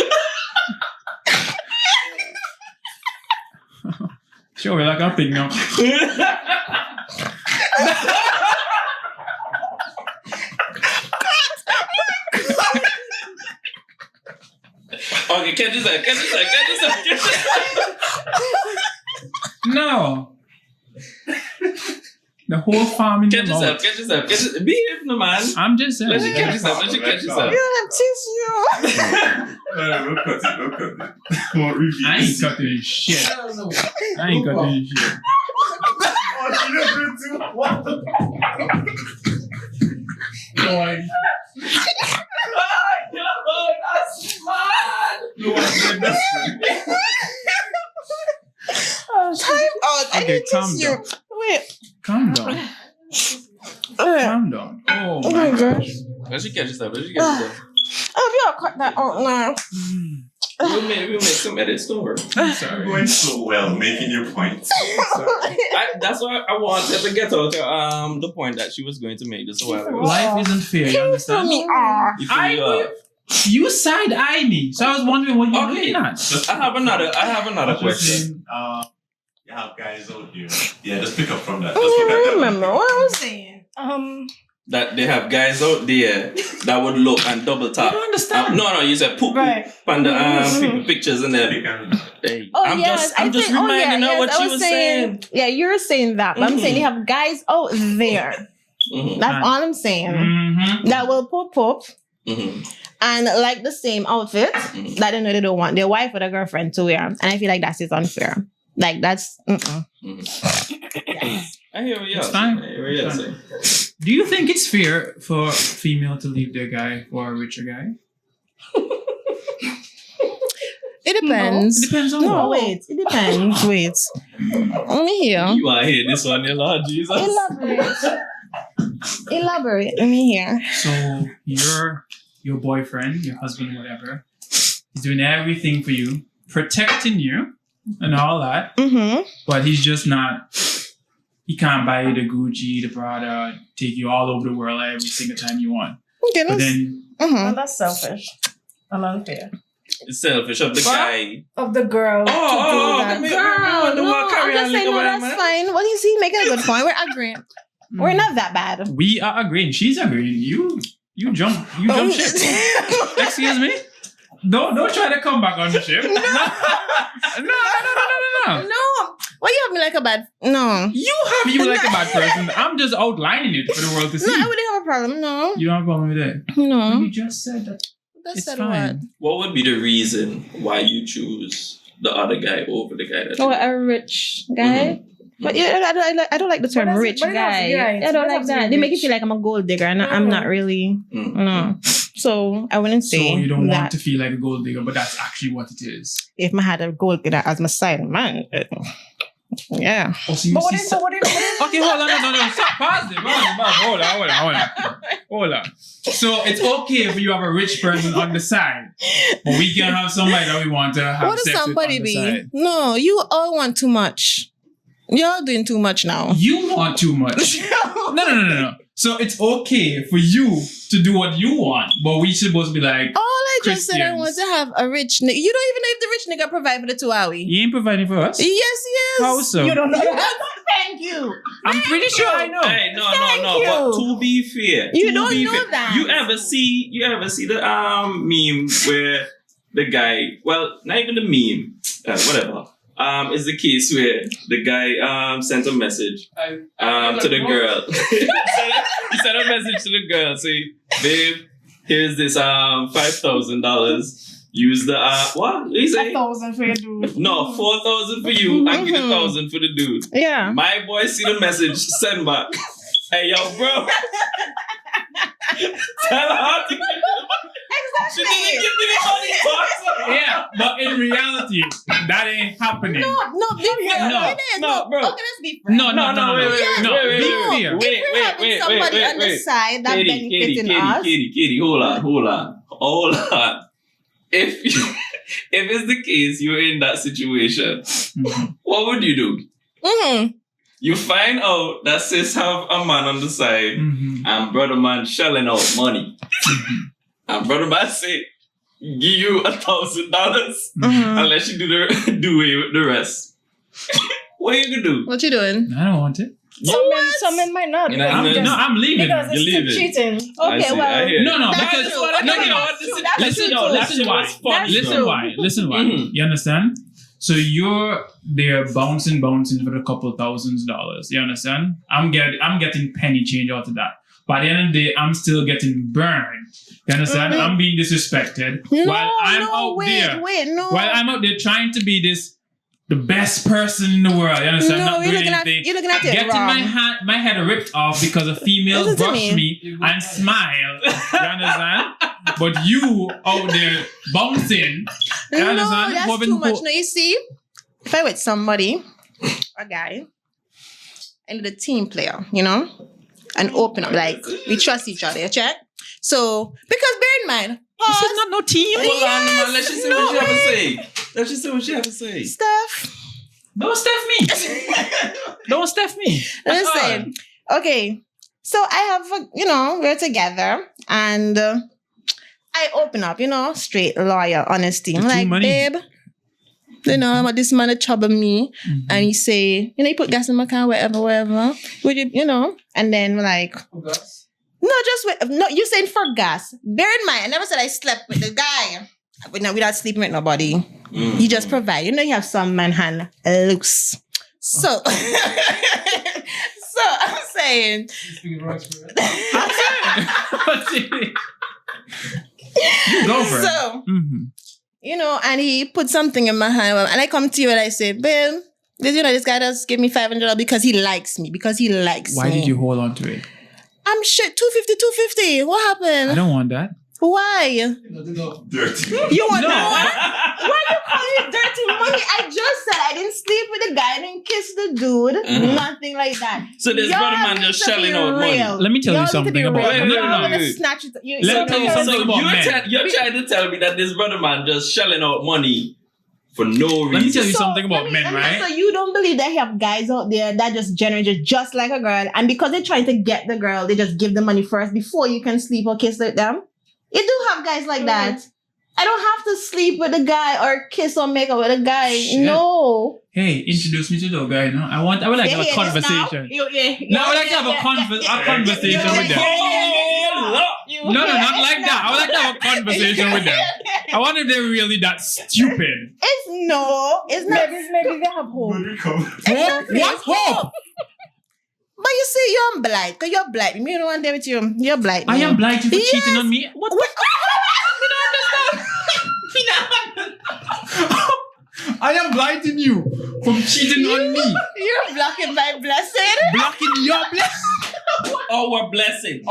Sure, we're like a pig now. Okay, catch yourself. No. The whole farm in Catch your mouth. yourself. Behave, no man. I'm just saying. Let you catch yourself. have tissue. We'll cut it. Won't reveal I ain't this. cutting shit. I don't know. I ain't cutting shit. Time out. I Okay, need calm tissue. down. Wait. Calm down. Calm down. Oh Oh my my god. gosh. Let you catch yourself. Oh, you cut that out now. We'll make some edits, don't worry. I'm sorry. Going so well, making your point. That's why I wanted to get out the point that she was going to make just a while ago. Life isn't fair, you Throw understand? me off. You feel I me will- up? You side eye me, so I was wondering what you were Okay. looking at. I have another question. You have guys out here. Yeah, just pick up from that. I Just don't pick up even remember what I was saying. That they have guys out there that would look and double I tap. don't understand. No, you said poop Right. on the people pictures and then. Hey, Oh, I'm yes. just I think- reminding her what I she was saying. Yeah, you're saying that. But I'm saying Mhm. you have guys out there. Mhm. That's all I'm saying. Mm-hmm. That will pop Mhm. and like the same outfit Mhm. that they know they don't want their wife or their girlfriend to wear. And I feel like that is unfair. Like that's I hear what you're It's saying. fine. I hear what you're It's saying. Do you think it's fair for a female to leave their guy for a richer guy? it depends. It depends on No, what. wait. It depends. Wait. Let me hear. You want to hear this one, your Lord Jesus? Elaborate. Let me hear. So your boyfriend, your husband, whatever, is doing everything for you, protecting you, and all that, Mm-hmm. but he's just not. He can't buy you the Gucci, the Prada, take you all over the world every single time you want. Okay, But let's. then Mm-hmm. That's selfish and unfair It's selfish of the What? guy. of the girl to do that. Girl, no, I'm just saying, no, that's fine. What is he making a good point? We're agreeing. We're not that bad. we are agreeing. She's agreeing. You jump ship. Excuse me. Don't try to come back on the ship. No. No. Why you have me like a bad? No. You have you like a bad person. I'm just outlining it for the world to see. No, I wouldn't have a problem. No. You don't have a problem with it. No. You just said that. That's It's said fine. What would be the reason why you choose the other guy over the guy that Oh, you a rich guy. But yeah, I don't like the term But that's- rich but it has to guy. be right. I don't It like has to that. be They make it rich. feel like I'm a gold digger, and I'm not really. Mm. No. So I wouldn't So say you don't that want to feel like a gold digger, but that's actually what it is. if I had a gold digger as my side man. Yeah. Oh, so you But what see if, but what if, Okay, hold on, no. Stop, pause it. Hold on. So it's okay if you have a rich person on the side, but we can have somebody that we want to have What if sex somebody with on the be? side. No, you all want too much. You're doing too much now. You want too much. No. So it's okay for you to do what you want, but we supposed to be like, All I just said I Christians. want to have a rich nigga. You don't even know if the rich nigga provide for the two, are we? you ain't providing for us. Yes. How so? you don't know that? Thank you. I'm pretty sure I know. Hey, no. you. But to be fair, You to don't be know fair, that. You ever see the meme where the guy? Well, not even the meme. Whatever. Is the case where the guy sent a message to the girl. he sent a message to the girl saying, "Babe, here's this $5,000. Use the what? He say? 1,000 for your dude. No, 4,000 for you. I give 1,000 for the dude." Yeah. My boy see the message, send back. Hey, yo, bro. Tell her to She didn't give me the money. Yeah, but in reality, that ain't happening. No, be fair. No, It is. no, bro. Okay, let's be fair. No, wait, be fair. If we're having somebody on the side that benefiting us, Katie, hold on. If it's the case you're in that situation, Mhm. what would you do? You find out that sis have a man on the side Mhm. and brother man shelling out money. And brother man say, give you $1,000 unless you do away with the rest. What you gonna do? What you doing? I don't want it. Some men might not. You know, I'm leaving. Because it's You're still leaving. cheating. I Okay, see, well, I hear No, no, That's because true. no, Okay, no. that's true. That's Listen, true. listen why. That's Listen true. why. Listen why. Mhm. You understand? So you're there bouncing for a couple $1,000s. You understand? I'm getting penny change out of that. By the end of the day, I'm still getting burned. You understand? I'm being disrespected while I'm out there. No. While I'm out there trying to be the best person in the world. You understand? No, Not you're doing looking at anything. you're looking at it Getting wrong. my head ripped off because a female Listen to brushed me. me and smiled. You understand? But you out there bouncing. You No, understand? that's Moving too much. for- No, you see, if I with somebody, a guy, and the team player, and open up like we trust each other. Check. So because bear in mind, This pause, is not no team. Hold on, man. Let's just see what she have to say. Let's just see what she have to say. Steph. Don't Steph me. Don't Steph me. Listen, okay. So I have, we're together, and I open up, straight lawyer honesty. I'm The true like, money. babe, this man a trouble me, and he say, you put gas in my car, whatever. Would you, and then we're like, no, you saying for gas. Bear in mind, I never said I slept with the guy. Without sleeping with nobody. You just provide. You have some man hand loose. So, I'm saying. Go for it. So, Mhm. and he put something in my hand, and I come to you and I say, babe, this guy does give me $500 because he likes me. Why did you hold on to it? I'm shit. 250. What happened? I don't want that. Why? Dirty. You want No. that? Why you call it dirty money? I just said I didn't sleep with the guy, I didn't kiss the dude, nothing like that. So this Y'all brother man need just to shelling be out money. real. Let me tell you Y'all need to something be about real. that. No, Y'all no, gonna no. snatch it. Let me tell you something about men. You're trying to tell me that this brother man just shelling out money for no reason. Let me tell you something about men, So right? you don't believe that you have guys out there that just generate just like a girl, and because they're trying to get the girl, they just give the money first before you can sleep or kiss with them? You do have guys like that. I don't have to sleep with a guy or kiss or make up with a guy. Shit. No. Hey, introduce me to the guy. No, I would like to have a Yeah, conversation. yeah, No, I would like to have a conversation with them. No, not like that. I would like to have a conversation with them. I wonder if they're really that stupid. It's not. Maybe they have hope. Hope? What hope? But you see, you're blind. Because you're blind. Me don't want to deal with you. You're blind. I am blind for Yes. cheating on me. What? I am blinding you from cheating on me. You're blocking my blessing. Blocking your blessing. Our blessing.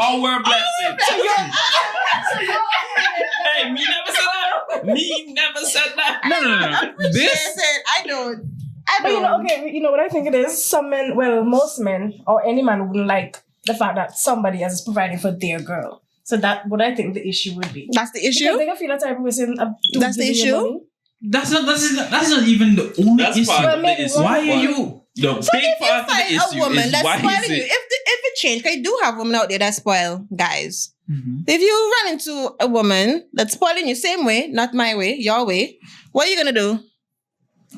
Hey, me never said that. Me never said that. No. This. Listen, I don't. But you know what I think it is? Some men, well, most men or any man wouldn't like the fact that somebody else is providing for their girl. So that what I think the issue would be. That's the Because issue. they can feel a type of person. That's the issue? That's not even the only That's issue. part Well, of maybe the issue. Why are you? The So big if you part of the find a issue woman is that's why spoiling is you, it? if it change, because you do have women out there that spoil guys. Mhm. If you run into a woman that's spoiling you same way, not my way, your way, what are you gonna do?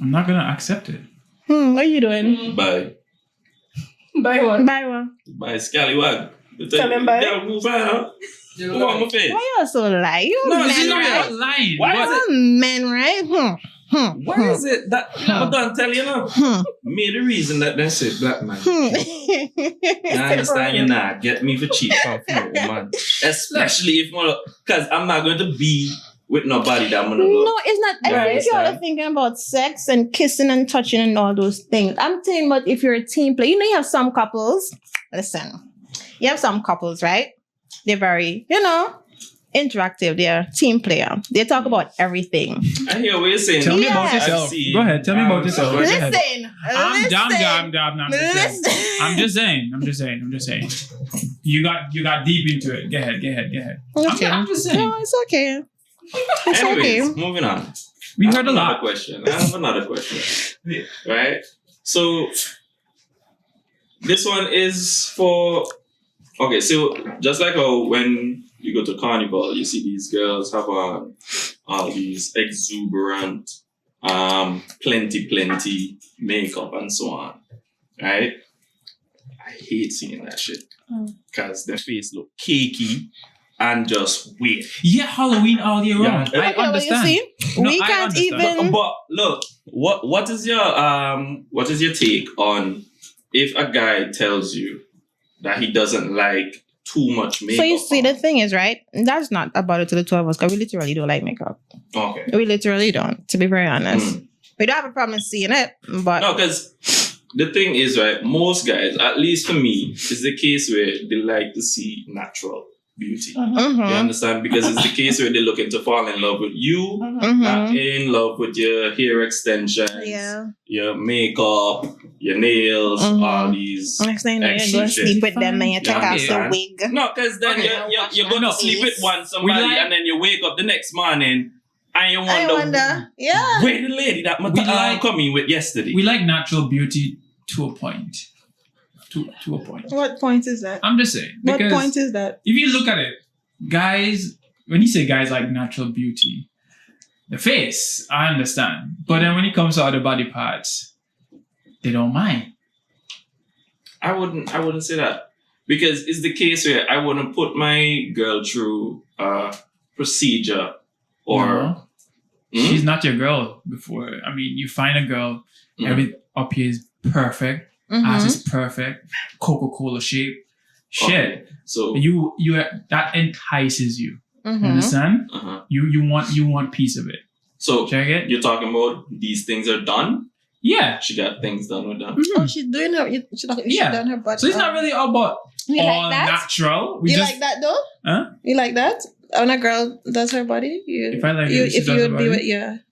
I'm not gonna accept it. What are you doing? By By what? Bye, one. by scallywag. Tell him bye. Girl, move on. Move on my face. Why you so lie? You No, men, she's not right? lying. Why is it? You men, right? Why is it that? I don't tell you now. Me the reason that they say black man. I understand you not get me for cheap from man. Especially if because I'm not going to be with nobody that I'm gonna love. No, it's not. I Right. think you're all thinking about sex and kissing and touching and all those things. I'm saying, but if you're a team player, you have some couples. Listen, you have some couples, right? They're very, interactive. They're team player. They talk about everything. I hear what you're saying. Tell me about Yes. yourself. Go ahead. Tell me about yourself. Go ahead. Listen. I'm listen. listen. I'm just saying. You got deep into it. Go ahead. Okay. I'm just saying. No, it's okay. It's Anyways, okay. moving on. We I heard have a another lot. question. I have another question. Right? So this one is for okay, so just like how when you go to carnival, you see these girls have on all these exuberant, plenty makeup and so on. Right? I hate seeing that shit. Because their face look cakey and just weird. Yeah, Halloween all year Yeah. round. I Okay, well, understand. you see, No, we I can't understand. even. But look, what is your take on if a guy tells you that he doesn't like too much makeup? So you see, the on? thing is, right? That's not about it to the two of us, because we literally don't like makeup. Okay. We literally don't, to be very honest. We don't have a problem seeing it, but No, because the thing is, right, most guys, at least for me, is the case where they like to see natural beauty. You Mhm, understand? Because it's the case where they're looking to fall in love with you, not mhm. in love with your hair extensions, Yeah. your makeup, your nails, all these. Next thing you know, you're extra going to shit. sleep with them and you take Yeah, off the understand? wig. No, because then Okay, you're going to sleep with somebody We like- and then you wake up the next morning and you I wonder, wonder. Yeah. where the lady that We like- coming with yesterday? We like natural beauty to a point. To a point. What point is that? I'm just saying. Because is that? if you look at it, guys, when you say guys like natural beauty, the face, I understand. But then when it comes to other body parts, they don't mind. I wouldn't say that. Because it's the case where I wouldn't put my girl through a procedure or No. Hmm? She's not your girl before. I mean, you find a girl, Mhm. every up here is perfect, Mm-hmm. ass is perfect, Coca-Cola shape. Shit. so You that entices you. You Mm-hmm. understand? uh-huh. You want piece of it. So Check it? you're talking about these things are done? Yeah. She got things done with them. Oh, she's doing her. She Yeah. done her butt. So it's not really about You all like that? natural. We You just like that though? Huh? You like that? When a girl does her body, you. If I like you, it, she if does you her would be body? with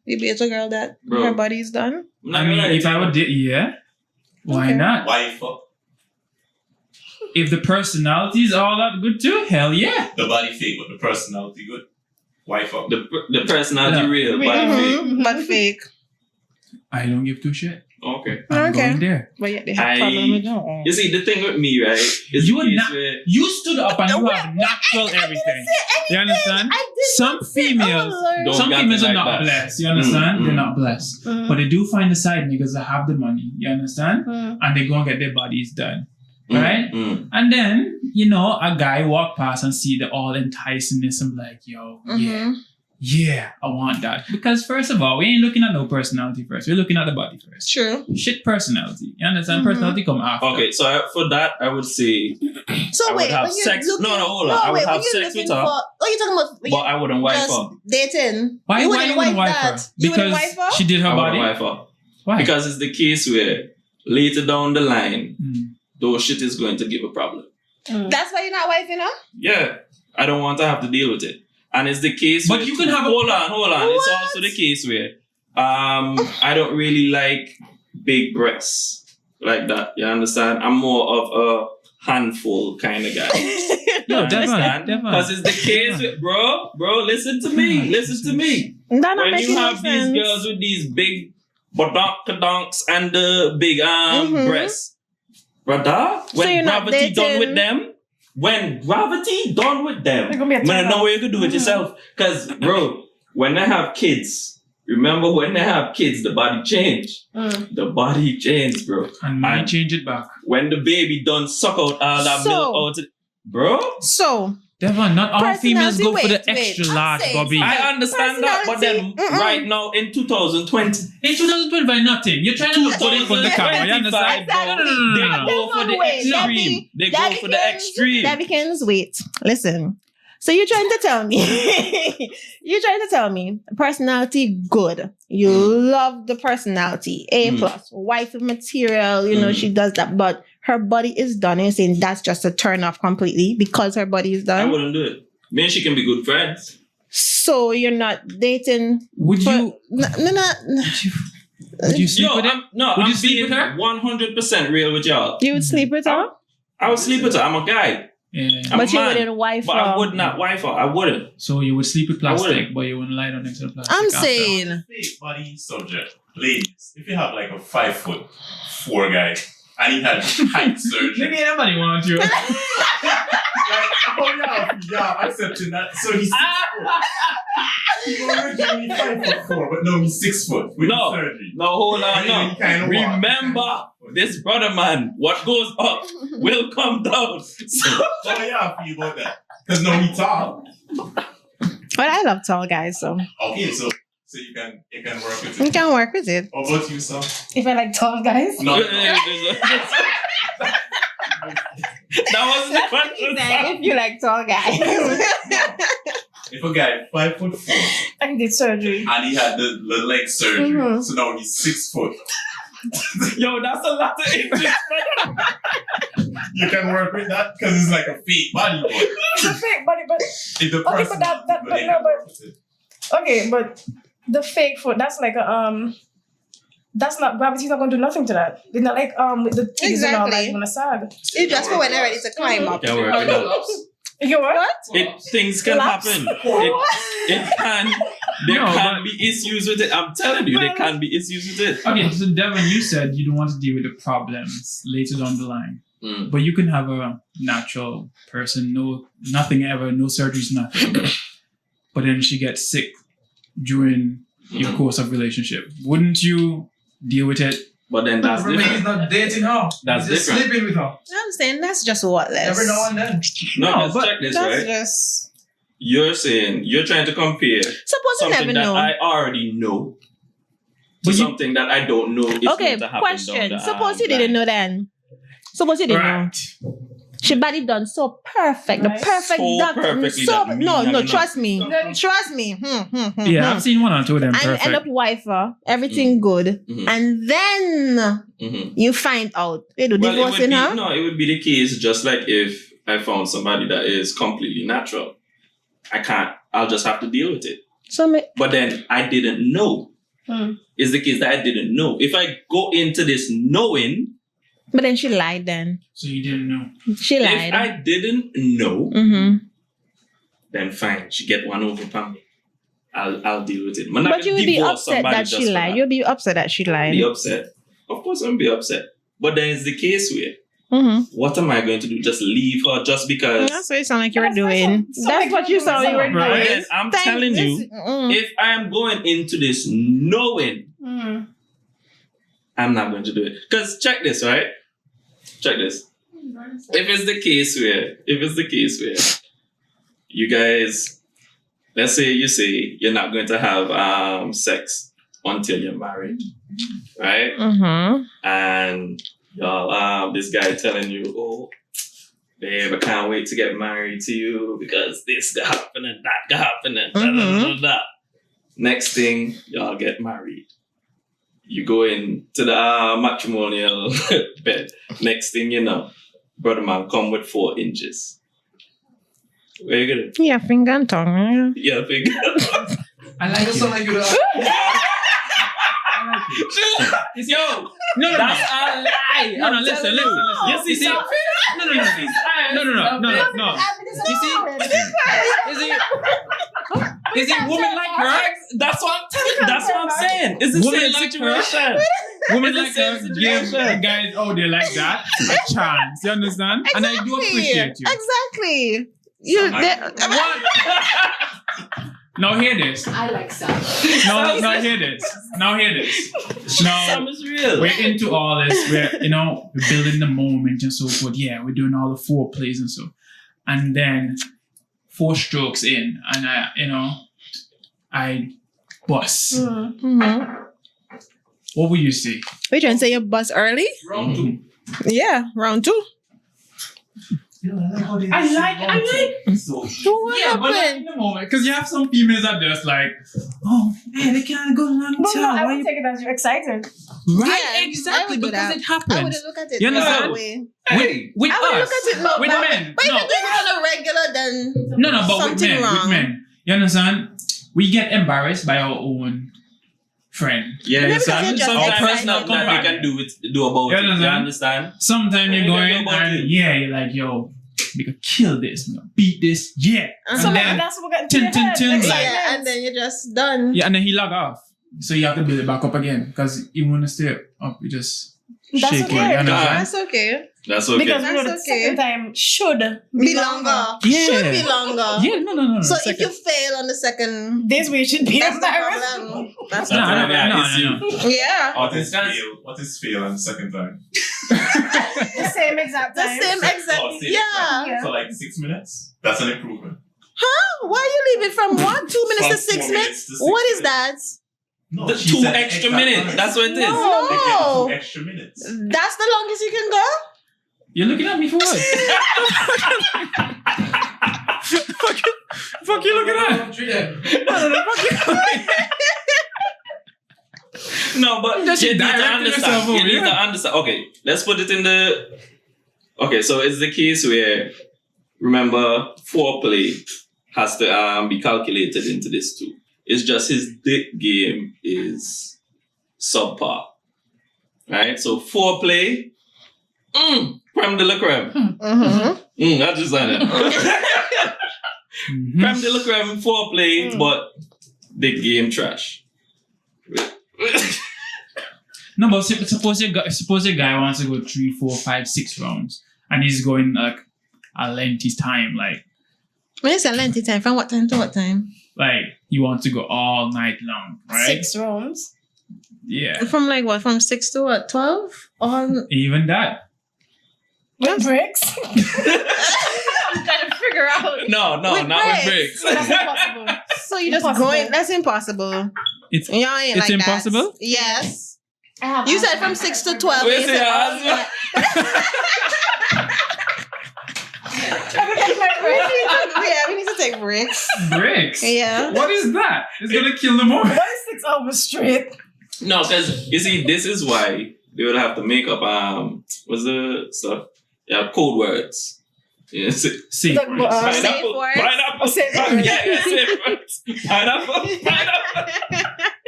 you'd be with a girl that Bro. her body's done. I'm not I gonna mean, lie if to I you. would, yeah. Why Okay. not? Wife up. If the personality is all that good too, hell yeah. The body fake, but the personality good. Wife up. The personality Yeah. real, body fake. Mhm, but fake. I don't give two shit. Okay. I'm Okay. going there. But yeah, they have I- problem with that. You see, the thing with me, right, is You the are case not- where You stood up and you have natural everything. You understand? Some females, Don't some got females it are like not that. blessed. You understand? Mm, They're mm. not blessed. Mm. But they do find the side niggas that have the money. You understand? Mm. And they go and get their bodies done. Mm, Right? mm. And then, you know, a guy walk past and see the all enticingness and be like, yo, yeah, I want that. Because first of all, we ain't looking at no personality first. We're looking at the body first. True. Shit personality. You understand? Mhm. Personality come after. Okay, so for that, I would say, So I would wait, have when you're sex- looking, no, hold on. I would wait, have when you're sex with looking her. For, what are you talking about? When but you I wouldn't wife just her. dating. Why you wouldn't wouldn't wife wife her? that. You wouldn't Because wife her? she did her I body. wouldn't wife her. Why? Because it's the case where later down the line, Mm. those shit is going to give a problem. That's why you're not wifing her? Yeah, I don't want to have to deal with it. And it's the case But where you can have a- hold on. It's What? also the case where I don't really like big breasts like that. You understand? I'm more of a handful kind of guy. Yo, You Devon, understand? Devon. Because it's the case with bro, listen to me. Listen to me. That When makes you no have sense. these girls with these big badonks and the big Mhm. breasts, brother, So when you're not gravity done dating- with them, when gravity done with them, They're gonna be a man, I turn know off. what you could do it yourself. Cause bro, when they have kids, remember when they have kids, the body change. The body change, bro. And money And- change it back. When the baby done suck out all that So- milk out, bro. So, Devon, not all females go for the Personality, wait, extra I'm large, saying Bobby. something. I understand that, but then Personality, right now in 2020, In 2025, nothing. You're trying to look good in front of the camera. You understand? Exactly. they No. go for the Wait, extreme. They go for the extreme. Davikins, wait, listen. So you're trying to tell me, personality good. You love the personality, A Mm. plus, wife material. You know Mm. she does that, but her body is done. And you're saying that's just a turn off completely because her body is I done. wouldn't do it. Me and she can be good friends. So you're not dating. Would for- you? No. Would you sleep Yo, with her? I'm Would you sleep being with her? 100% real with y'all. You would sleep with her, I would sleep with her. I'm a guy. Yeah. I'm but a you man, wouldn't wife But her. I would not wife her. I wouldn't. So you would sleep with I plastic, wouldn't. but you wouldn't lie down next to the plastic. I'm after. saying. Fake body subject. Ladies, if you have like a 5'4" guy and he had height surgery, Nigga, ain't nobody want you. like, yeah, accepting that. So he's 6 foot. He originally 5'4", but now he's 6 foot with No. the surgery. No, hold on, And then he no. kinda walk. Remember, this brother man, what goes up will come down. So, How do y'all feel about that? Because now he's tall. But I love tall guys, so Okay, so you can work with you it. can work with it. How about you, Sam? If I like tall guys. No. that wasn't the question. If you like tall guys. If a guy 5'4" I did surgery. and he had the leg surgery, Mhm. so now he's 6 foot. Yo, that's a lot of inches. You can work with that because it's like a fake body. But It's a fake body, but if the Okay, person, but that- they but can no, but- work with it. okay, but the fake foot, that's like a that's not gravity's not gonna do nothing to that. It's not like with the titties and all that Exactly. you're gonna sag. You just for when they're ready to climb up. Can work with that. You what? Things can Collapse. happen. It can. There No, can be issues with it. I'm telling you, there can be issues with it. Okay, so Devin, you said you don't want to deal with the problems later down the line. Mm. But you can have a natural person, nothing ever, no surgeries, nothing. But then she gets sick during your course of relationship. Wouldn't you deal with it? But then that's Remember, he's different. not dating her. That's he's just different. sleeping with her. I'm saying that's just worthless. Every now and then. No, No, let's but check this, That's right? just. You're saying you're trying to compare Suppose you never something that know. I already know to But you- something that I don't know is Okay, going to happen. question. down the Suppose you line. didn't know then. Suppose you didn't know. Right. She body done so perfect. Right. The perfect So doctor. perfectly So that me no, having trust me. No. Trust me. Yeah, I've seen one or two of them And perfect. end up wifer, everything good. Mhm. And then Mhm. you find out. You do Well, it would divorcing be, her. no, it would be the case just like if I found somebody that is completely natural. I'll just have to deal with it. So But then I didn't know. Hmm. It's the case that I didn't know. If I go into this knowing, but then she lied then. So you didn't know. She if lied. I didn't know, Mm-hmm. then fine, she get one over from me. I'll deal with it. I'm not But you gonna would be divorce upset somebody that just she for lied. that. You'll be upset that she lied. Be upset. Of course, I'm be upset. But then it's the case where Mm-hmm. what am I going to do? Just leave her just because? That's what you sound like you were That's what doing. you- That's what you sound like you were Right. doing. Then I'm Thank- telling you, this- mm. if I am going into this knowing, Mm. I'm not going to do it. Because check this, right? Check this. If it's the case where you guys, let's say you say you're not going to have sex until you're married, right? Mhm. And y'all, this guy telling you, oh, babe, I can't wait to get married to you because this got happen and that got happen and da, da, da, da, da. Next thing, y'all get married. You go into the matrimonial bed. Next thing you know, brother man come with 4 inches. Where you gonna? Yeah, finger and tongue. Yeah, big. I like Just it. sound like you. Yo, No, that's a lie. No, I'm listen, telling listen, you. listen. Yes, You see? No. Is it women like her? That's what I'm telling you. That's what I'm saying. It's the Women same like situation. Women It's like the her same give situation. guys out there like that a chance. You understand? And I do appreciate you. Exactly. You. What? Now hear this. I like Sam. Now hear this. Now hear this. Now Some is real. we're into all this. We're building the moment and so forth. Yeah, we're doing all the foreplays and so. And then 4 strokes in, and I bust. Mm. Mhm. What will you say? We trying to say you bust early? Round 2. Yeah, round 2. I like. So what Yeah, but not in happened? the moment, because you have some females that just like, oh, hey, they can't go long But no, I time. would take it as you're excited. Right, Yeah, I exactly, would do because that. it I happens. wouldn't look at it You that understand? way. With I would us, look at it with but- men. But if No, you're doing it on a regular, then no, but with something men, wrong. with men. You understand? We get embarrassed by our own friend. Yeah, Maybe because son. you're just Sometimes excited. not nothing you can do about You it. You understand? understand? Sometimes you're Yeah, going yeah, about and it. you're like, yo, we could kill this, we could beat this, yeah. Uh-huh. So And like, then, that's what we're getting tin, to your head. tin, tin, like- yeah, and then you're just done. yeah, and then he log off. So you have to build it back up again because you want to stay up. You just That's Shake okay. it, you understand? That's okay. That's okay. Because we know the That's okay. second time should Be longer. Yeah. Should be longer. Yeah, no. So if second. you fail on the second, This way should be that's the embarrassed. problem. That's No, the no, problem. no. Yeah. What is fail? What is fail on the second time? The same exact The time. same exact. Oh, same. Yeah. Yeah. So like 6 minutes? That's an improvement. Why are you leaving from what? 2 minutes to From 6 4 minutes? minutes to 6 What is minutes. that? No, The she 2 said extra exact minutes. time. That's what it is. No. They get 2 extra minutes. That's the longest you can go? You're looking at me for what? fuck you looking at? No, but Just you need to directing yourself understand. You over need here. to understand. Okay, let's put it in the. Okay, so it's the case where, remember, foreplay has to be calculated into this too. It's just his dick game is subpar, right? So foreplay, creme de la creme. Mm-hmm. I just said it. Mhm. Creme de la creme foreplay, but dick game trash. No, but suppose your guy wants to go 3, 4, 5, 6 rounds, and he's going like a lengthy time, like When it's a lengthy time, from what time to what time? he wants to go all night long, right? 6 rounds. Yeah, From like what? From 6 to what? 12? On even that. With bricks. I'm trying to figure out. No, With not with bricks. bricks. That's impossible. So you just Impossible. going? That's impossible. It's Yeah, ain't It's like impossible? That. Yes. I have You said from 6 to 12. Where's you the said, answer? yeah, we need to take breaks. bricks. Yeah. What is that? It's gonna kill them all. What is 6 hours straight? No, because you see, this is why they would have to make up what's the stuff? Yeah, code words. Yes. See, Like, Pineapple. words? Pineapple. Safe Yeah, safe words. Pineapple.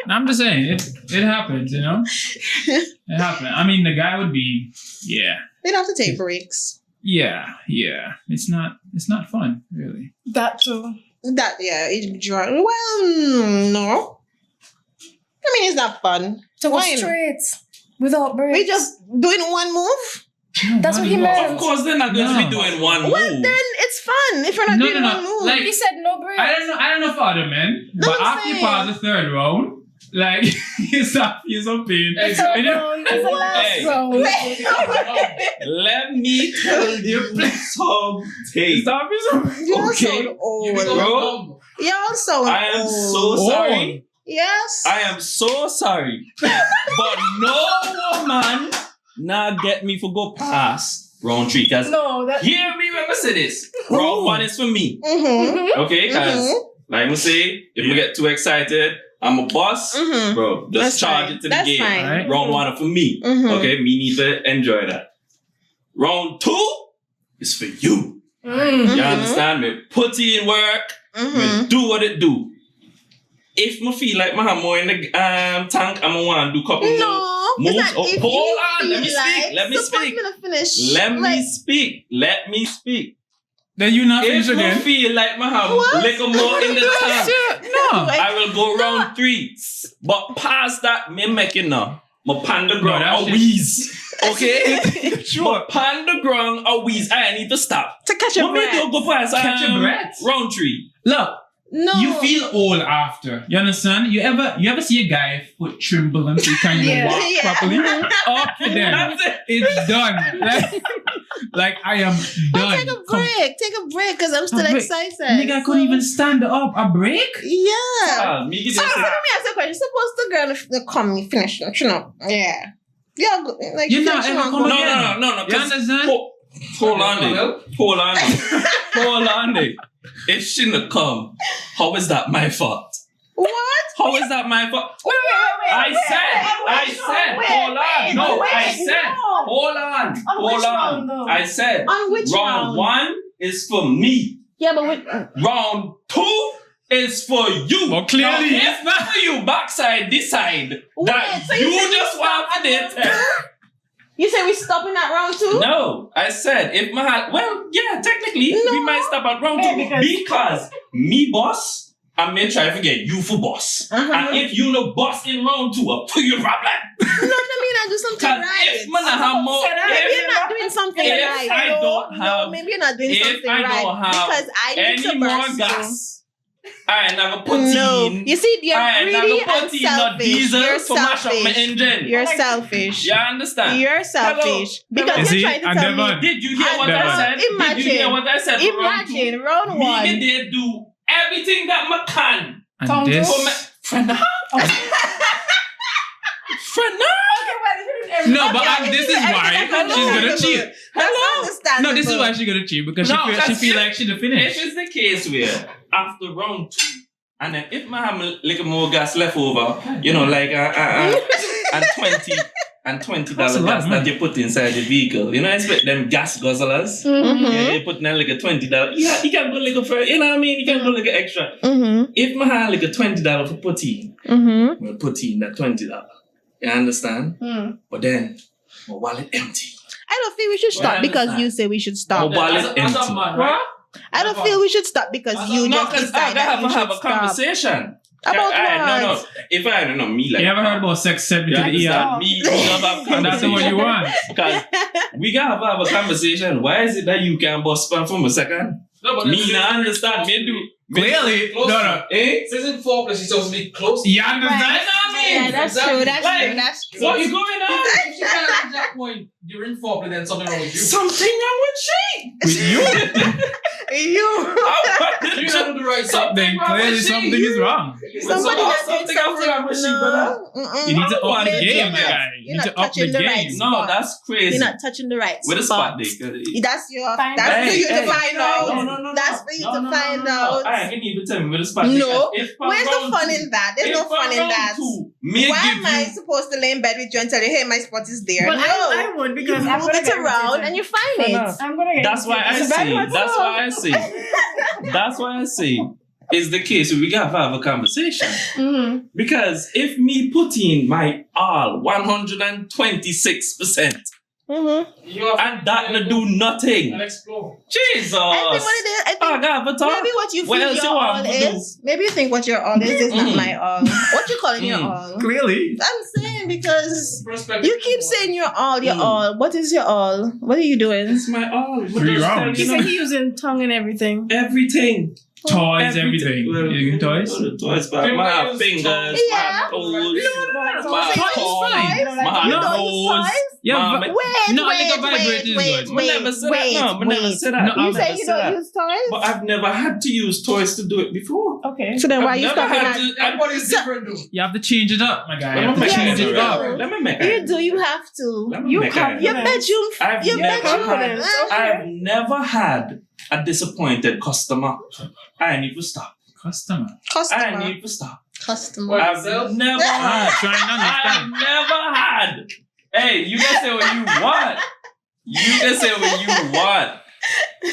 I'm just saying it happens, you know. It happens. I mean, the guy would be, yeah. We'd have to take breaks. Yeah. It's not fun, really. That too. That, yeah, it's dry. Well, no. I mean, it's not fun. To go Why? straight. Without breaks. We just doing one move. No, That's what he do? meant. Of course, they're not going to be No. doing one Well, move. then it's fun if you're not No, doing no, one move. like- He said no breaks. I don't know for other men, No, but I'm after you saying. pass the third round, like you stop pain. The third round is the last Hey. round. Let me tell you something. Stop Y'all Okay. sound old. Bro, Y'all sound I am old. so sorry. Yes. I am so sorry. But no woman now get me for go past round 3. Because No, that. hear me when I say this. Round 1 is for me. Mm-hmm. Okay? Because like I say, if we get too excited, I'm a boss. Mm-hmm. Bro, just That's charge fine. it to That's the game. fine. Right. Round 1 for me. Mhm. Okay? Me need to enjoy that. Round 2 is for you. Mm. You understand me? Put in work. Mm-hmm. Me do what it do. If me feel like I have more in the tank, I'm gonna want to do couple more. No, moves. it's not Oh, if hold you on, let me feel speak, like- let me Suppose speak. me to finish. Let Like, me speak. Let me speak. Then you not finish If I again. feel like I have What? little more in the tank, No. I will go round 3. But past that, me make it now. My panda ground that's a it. wheeze. Okay? Sure. My panda ground a wheeze. I need to stop. to catch your What me breath. do go past Catch your breath. round 3? Look, No. you feel old after. You understand? You ever see a guy foot tremble and he can't even Yeah. walk Yeah. properly? Up to them. That's it. It's done. Like I am But done. take a break. Take a break because I'm still break. excited. Nigga couldn't even stand up. A break? Yeah. Me get So this- let me ask you a question. Suppose the girl come finish, you know? Yeah. Yeah, go- like You're finish not ever one come go. No, again. no. You 'cause- understand? Hold on there. Hold on there. Hold on there. If she not come, how is that my fault? What? How is that my fault? Wait. I said, hold on. No, I said, hold on. which Hold round, on. though? I said, On which round round? 1 is for me. Yeah, but wait. Round 2 is for you. Well, clearly now, it's if not for you, backside decide that so you you said just you want stop to at date her. You say we stopping at round 2? No, I said if my well, yeah, technically No. we might stop at round Yeah, 2 because- because me boss I may try to get you for boss. Uh-huh. And if you no boss in round 2, I'll put you problem. No, I mean I do something Because right. if man I have more, Maybe you're not doing something if right. I don't No, have- maybe you're not doing if something I right. don't have Because I need to any more burst gas, I never put No, in. you see, you're I greedy never and put in no selfish. diesel You're to mash up my selfish. engine. You're selfish. You understand? You're selfish. Because You you're see, trying to and tell Devon- me. Did you hear what Devon. I said? Did you hear what I said? for round 2? Imagine round Me one. they do everything that I can. And Tom this. For me, friend, friend, No, but this is why she's gonna cheat. That's understandable. No, this is why she's gonna cheat because No, she that's- feel like she'd if finish. it's the case where after round 2, and then if I have a little more gas left over, you know, like and $20 That's a lot gas of that money. you put inside the vehicle, you know, expect them gas guzzlers. Mhm. Yeah, you put in like a $20. Yeah, you can go like a for, you know what I mean? You can go like an extra. Mhm. If I have like a $20 for putty, Mhm. I'm gonna put in that $20. You understand? Mm. But then my wallet empty. I don't feel we should stop Well, I because understand. you say we should Oh, stop. but- wallet As a empty. man, right? I don't feel we should stop because you No, just because I decide that have you to should have a stop. conversation. About No. what? If I don't know me like You ever heard about sex sent me you to the understand? ER? Me, we gotta have That's the conversation. one you want. Because we gotta have a conversation. Why is it that you can't bust spam for a second? No, but Me not understand. Me do. Clearly, Close. no. Eh? Season 4 plus she's supposed to be close. You understand? Yeah, that's true. That's Like, true. That's true. What is going on? If she can't reach that point during foreplay, then something wrong with you. Something wrong with she. With you? You. You gotta do the right Something thing. Then clearly something is wrong. Somebody So- that did something else wrong with she, brother. Mm-mm. You need to up the Maybe game, you're my not- guy. You you're need to not up the touching the right game. No, spot. that's crazy. You're not touching the right With a spot dick. That's your. Fine. That's for Hey, you to hey. find out. No. That's for you to find No. out. I can even tell me with a spot dick. No. If for Where's the round fun two- in that? There's if no for fun in round that. two, me Why give am I you- supposed to lay in bed with you and tell you, hey, my spot is there? But no. I would You because I'm move gonna it get around irritated. and you find it. I'm gonna get That's why I irritated. say. That's why I say. That's why I say. Is the case we gotta have a conversation. Mhm. Because if me put in my all 126% Mm-hmm. You have and that no do nothing, and explore. Jesus, I think what it is, I I think gotta have a talk. maybe what you What feel else your you want all to do? is, maybe you think what your all is not Mm. my all. What you calling your Mm. all? Clearly. I'm saying because Perspective. you keep saying your all, your Mm. all. What is your all? What are you doing? It's my all. 3 rounds. He said he using tongue and everything. Everything. Toys, everything. Well, You get toys? Toys, but my fingers, Yeah. my toes, No, my so toys, it's fine. my You don't use nose. toys? Yeah, my- but Wait, No, wait, like a vibrator is wait, good. I never said that. No, I never said that. No, I You never say you said don't that. use toys? But I've never had to use toys to do it before. Okay. So then why I've you never stopping had at? to. Everybody's different, though. you have to change it up, my guy. You Let have me to make change it it Yeah. up. Let me make You it. do, you have to. Let me You make have it. Your bedroom, I've your never bedroom. had. Okay. I've never had a disappointed customer. I need to stop. Customer. I Customer. need to stop. Customer. I've never Ah, had. trying to I've understand. never had. Hey, you can say what you want. You can say what you want.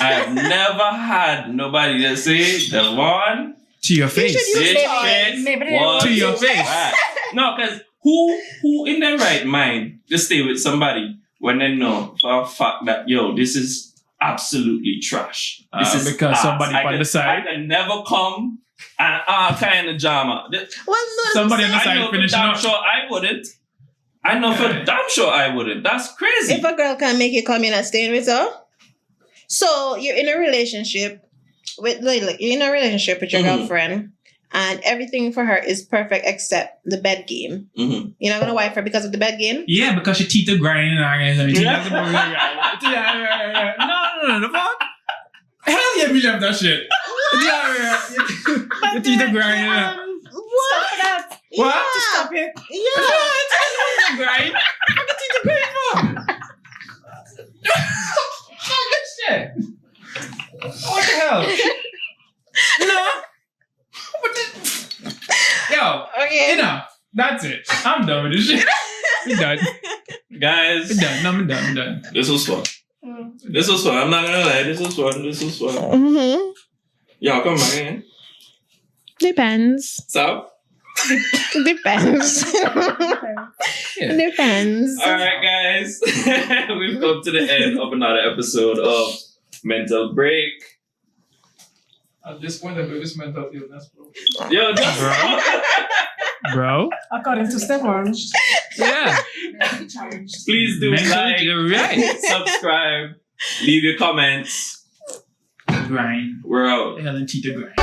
I've never had nobody that say the one. To your should face. use This toys. shit Maybe they was To your face. whack. No, because who in their right mind to stay with somebody when they know for a fact that this is absolutely trash. This is because ass. somebody I on can- the side. I can never come and all kind of drama. Well, no, Somebody on the I side know for finishing damn up. sure I wouldn't. I know for damn sure I wouldn't. That's crazy. if a girl can make you come in and staying with her, so you're in a relationship with like you're in a relationship with your Mhm. girlfriend, and everything for her is perfect except the bed game. Mhm. You're not gonna wife her because of the bed game. Yeah, because your teeth are grinding and I guess Yeah. No, the fuck? Hell yeah, we love that shit. Your teeth are grinding. What? Stop that. What? Yeah. Stop it. Yeah. Grind? Fuck your teeth are grinding for? Fuck this shit. What the hell? No. What the... Yo, Okay. enough. That's it. I'm done with this shit. We done. Guys, We done. No, I'm done. I'm done. this was fun. Mm. This was fun. I'm not gonna lie. This was fun. This was fun. Mm-hmm. Y'all come back in. Depends. So, Depends. Yeah. Depends. all right, guys. We've come to the end of another episode of Mental Break. At this point, I believe it's mental illness, bro. Yo, just Bro. According to Stefan. Yeah. Mentally challenged. please do like, You're right. subscribe, leave your comments. Grind. We're out. Helen Tita grind.